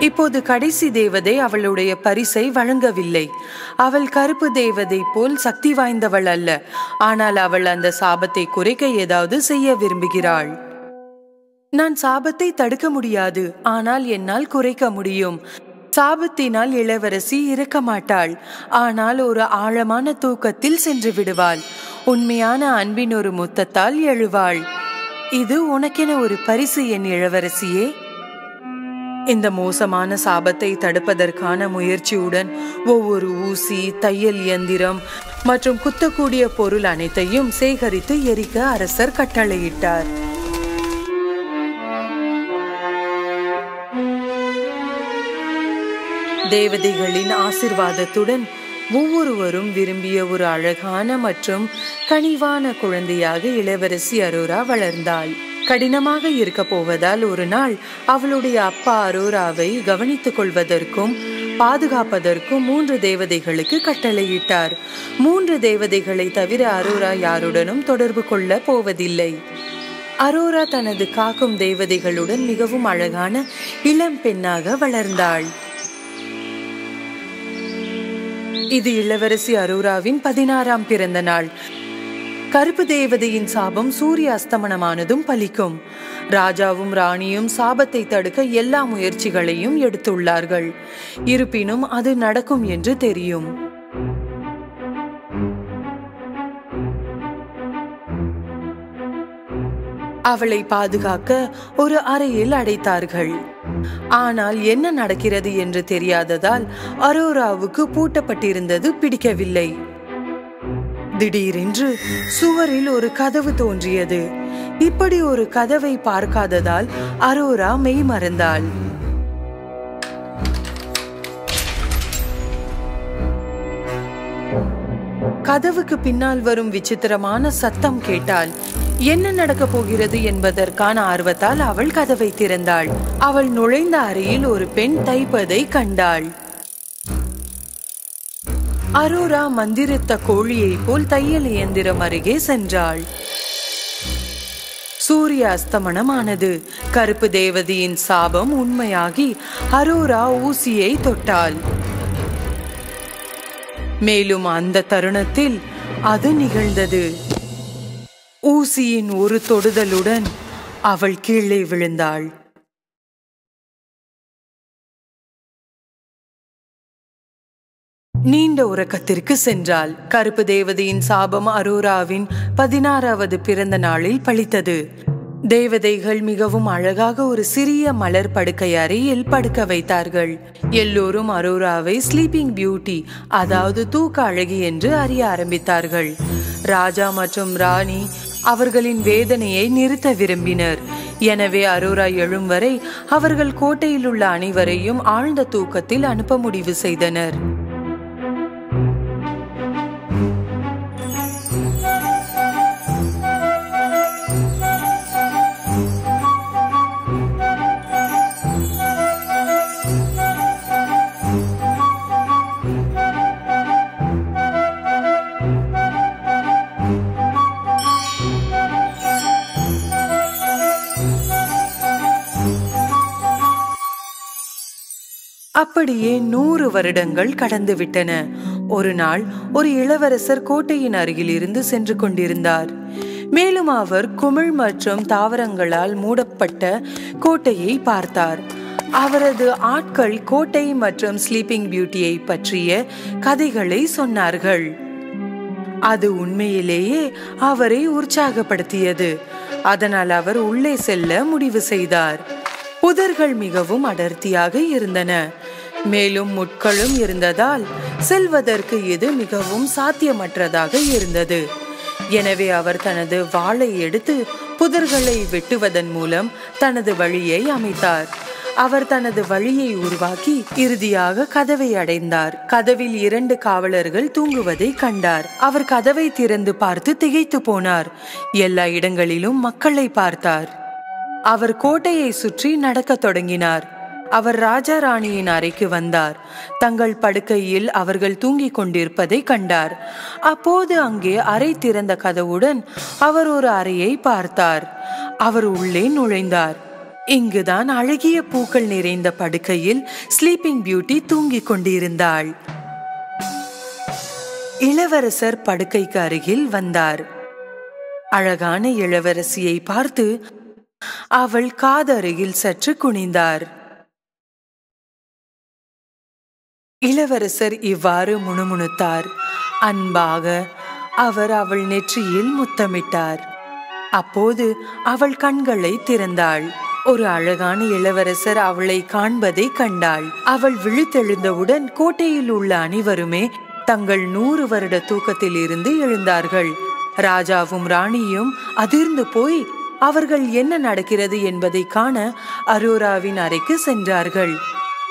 இப்போது கடைசி தேவதை அவளுடைய பரிசை வழங்கவில்லை. அவள் கருப்பு தேவதை போல் சக்தி வாய்ந்தவள் அல்ல. ஆனால் அவள் அந்த சாபத்தை குறைக்க ஏதாவது செய்ய விரும்புகிறாள். நான் சாபத்தை தடுக்க முடியாது, ஆனால் என்னால் குறைக்க முடியும். சாபத்தினால் இளவரசி இறக்க மாட்டாள், ஆனால் ஒரு ஆழமான தூக்கத்தில் சென்று விடுவாள். உண்மையான அன்பின் ஒரு முத்தத்தால் எழுவாள். இது உனக்கென ஒரு பரிசு என் இளவரசியே. இந்த மோசமான சாபத்தை தடுப்பதற்கான முயற்சியுடன் ஒவ்வொரு ஊசி, தையல் இயந்திரம் மற்றும் குத்தக்கூடிய பொருள் அனைத்தையும் சேகரித்து எரிக்க அரசர் கட்டளையிட்டார். தேவதைகளின் ஆசிர்வாதத்துடன் ஒவ்வொருவரும் விரும்பிய ஒரு அழகான மற்றும் கனிவான குழந்தையாக இளவரசி அரோரா வளர்ந்தாள். கடினமாக இருக்க போவதால் ஒரு நாள் அவளுடைய அப்பா அரோராவை கவனித்துக் கொள்வதற்கும் பாதுகாப்பதற்கும் 3 தேவதைகளுக்கு கட்டளையிட்டார். 3 தேவதைகளை தவிர அரோரா யாருடனும் தொடர்பு கொள்ள போவதில்லை. அரோரா தனது காக்கும் தேவதைகளுடன் மிகவும் அழகான இளம் பெண்ணாக வளர்ந்தாள். இது இளவரசி அரோராவின் 16ஆம் பிறந்த நாள். கருப்பு தேவதையின் சாபம் சூரிய அஸ்தமனமானதும் பலிக்கும். ராஜாவும் ராணியும் சாபத்தை தடுக்க எல்லா முயற்சிகளையும் எடுத்துள்ளார்கள். இருப்பினும் அது நடக்கும் என்று தெரியும். அவளை பாதுகாக்க ஒரு அறையில் அடைத்தார்கள். ஆனால் என்ன நடக்கிறது என்று தெரியாததால் அரோராவுக்கு பூட்டப்பட்டிருந்தது பிடிக்கவில்லை. திடீரென்று சுவரில் ஒரு கதவு தோன்றியது. இப்படி ஒரு கதவை பார்க்காததால் அரோரா மெய் மறந்தாள். கதவுக்கு பின்னால் வரும் விசித்திரமான சத்தம் கேட்டாள். என்ன நடக்க போகிறது என்பதற்கான ஆர்வத்தால் அவள் கதவை திறந்தாள். அவள் நுழைந்த அறையில் ஒரு பெண் தைப்பதை கண்டாள். அரோரா மந்திரித்த கோழியை போல் தையல் இயந்திரம் அருகே சென்றாள். சூரிய அஸ்தமனமானது. கருப்பு தேவதையின் சாபம் உண்மையாகி அரோரா ஊசியை தொட்டாள். மேலும் அந்த தருணத்தில் அது நிகழ்ந்தது. ஊசியின் ஒரு தொடுதலுடன் அவள் கீழே விழுந்தாள். நீண்ட உறக்கத்திற்கு சென்றாள். கருப்பு தேவதையின் சாபம் அரோராவின் 16வது பிறந்த நாளில் பலித்தது. தேவதைகள் மிகவும் அழகாக ஒரு சிறிய மலர் படுக்கை அறையில் படுக்க வைத்தார்கள். எல்லோரும் அரோராவை ஸ்லீப்பிங் பியூட்டி, அதாவது தூக்க அழகி என்று அறிய ஆரம்பித்தார்கள். ராஜா மற்றும் ராணி அவர்களின் வேதனையை நிறுத்த விரும்பினர். எனவே அரோரா எழும் வரை அவர்கள் கோட்டையில் உள்ள அனைவரையும் ஆழ்ந்த தூக்கத்தில் அனுப்ப முடிவு செய்தனர். அப்படியே 100 வருடங்கள் கடந்து விட்டன. ஒரு நாள் ஒரு இளவரசர் கோட்டையின் அருகில் இருந்து சென்று கொண்டிருந்தார். மேலும் அவர் குமிழ் மற்றும் தாவரங்களால் மூடப்பட்ட கோட்டையை பார்த்தார். அவரது ஆட்கள் கோட்டை மற்றும் ஸ்லீப்பிங் பியூட்டியை பற்றிய கதைகளை சொன்னார்கள். அது உண்மையிலேயே அவரை உற்சாகப்படுத்தியது. அதனால் அவர் உள்ளே செல்ல முடிவு செய்தார். புதர்கள் மிகவும் அடர்த்தியாக இருந்தன. மேலும் முட்களும் இருந்ததால் செல்வதற்கு இது மிகவும் சாத்தியமற்றதாக இருந்தது. எனவே அவர் தனது வாளை எடுத்து புதர்களை வெட்டுவதன் மூலம் தனது வழியை அமைத்தார். அவர் தனது வழியை உருவாக்கி இறுதியாக கதவை அடைந்தார். கதவில் 2 காவலர்கள் தூங்குவதை கண்டார். அவர் கதவை திறந்து பார்த்து திகைத்து போனார். எல்லா இடங்களிலும் மக்களை பார்த்தார். அவர் கோட்டையை சுற்றி நடக்கத் தொடங்கினார். அவர் ராஜா ராணியின் அறைக்கு வந்தார். தங்கள் படுக்கையில் அவர்கள் தூங்கிக் கொண்டிருப்பதை கண்டார். அப்போது அங்கே அறை திறந்த கதவுடன் அவர் ஒரு அறையை பார்த்தார். அவர் உள்ளே நுழைந்தார். இங்குதான் அழகிய பூக்கள் நிறைந்த படுக்கையில் ஸ்லீப்பிங் பியூட்டி தூங்கிக் கொண்டிருந்தாள். இளவரசர் படுக்கைக்கு அருகில் வந்தார். அழகான இளவரசியை பார்த்து அவள் காதருகில் சற்று குனிந்தார். இளவரசர் இவ்வாறு முணுமுணுத்தார். அன்பாக அவர் அவள் நெற்றியில் முத்தமிட்டார். அப்போது அவள் கண்களை திறந்தாள். ஒரு அழகான இளவரசர் அவளை காண்பதை கண்டாள். அவள் விழித்தெழுந்தவுடன் கோட்டையில் உள்ள அனைவருமே தங்கள் 100 வருட தூக்கத்தில் இருந்து எழுந்தார்கள். ராஜாவும் ராணியும் அதிர்ந்து போய் அவர்கள் என்ன நடக்கிறது என்பதை காண அரோராவின் அறைக்கு சென்றார்கள்.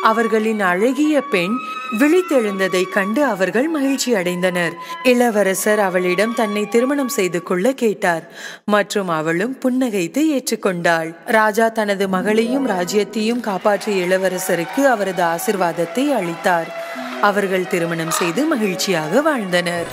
அவர்களின் அழகிய பெண் விழித்தெழுந்ததை கண்டு அவர்கள் மகிழ்ச்சி அடைந்தனர். இளவரசர் அவளிடம் தன்னை திருமணம் செய்து கொள்ள கேட்டார் மற்றும் அவளும் புன்னகைத்து ஏற்றுக்கொண்டாள். ராஜா தனது மகளையும் ராஜ்யத்தையும் காப்பாற்றிய இளவரசருக்கு அவரது ஆசிர்வாதத்தை அளித்தார். அவர்கள் திருமணம் செய்து மகிழ்ச்சியாக வாழ்ந்தனர்.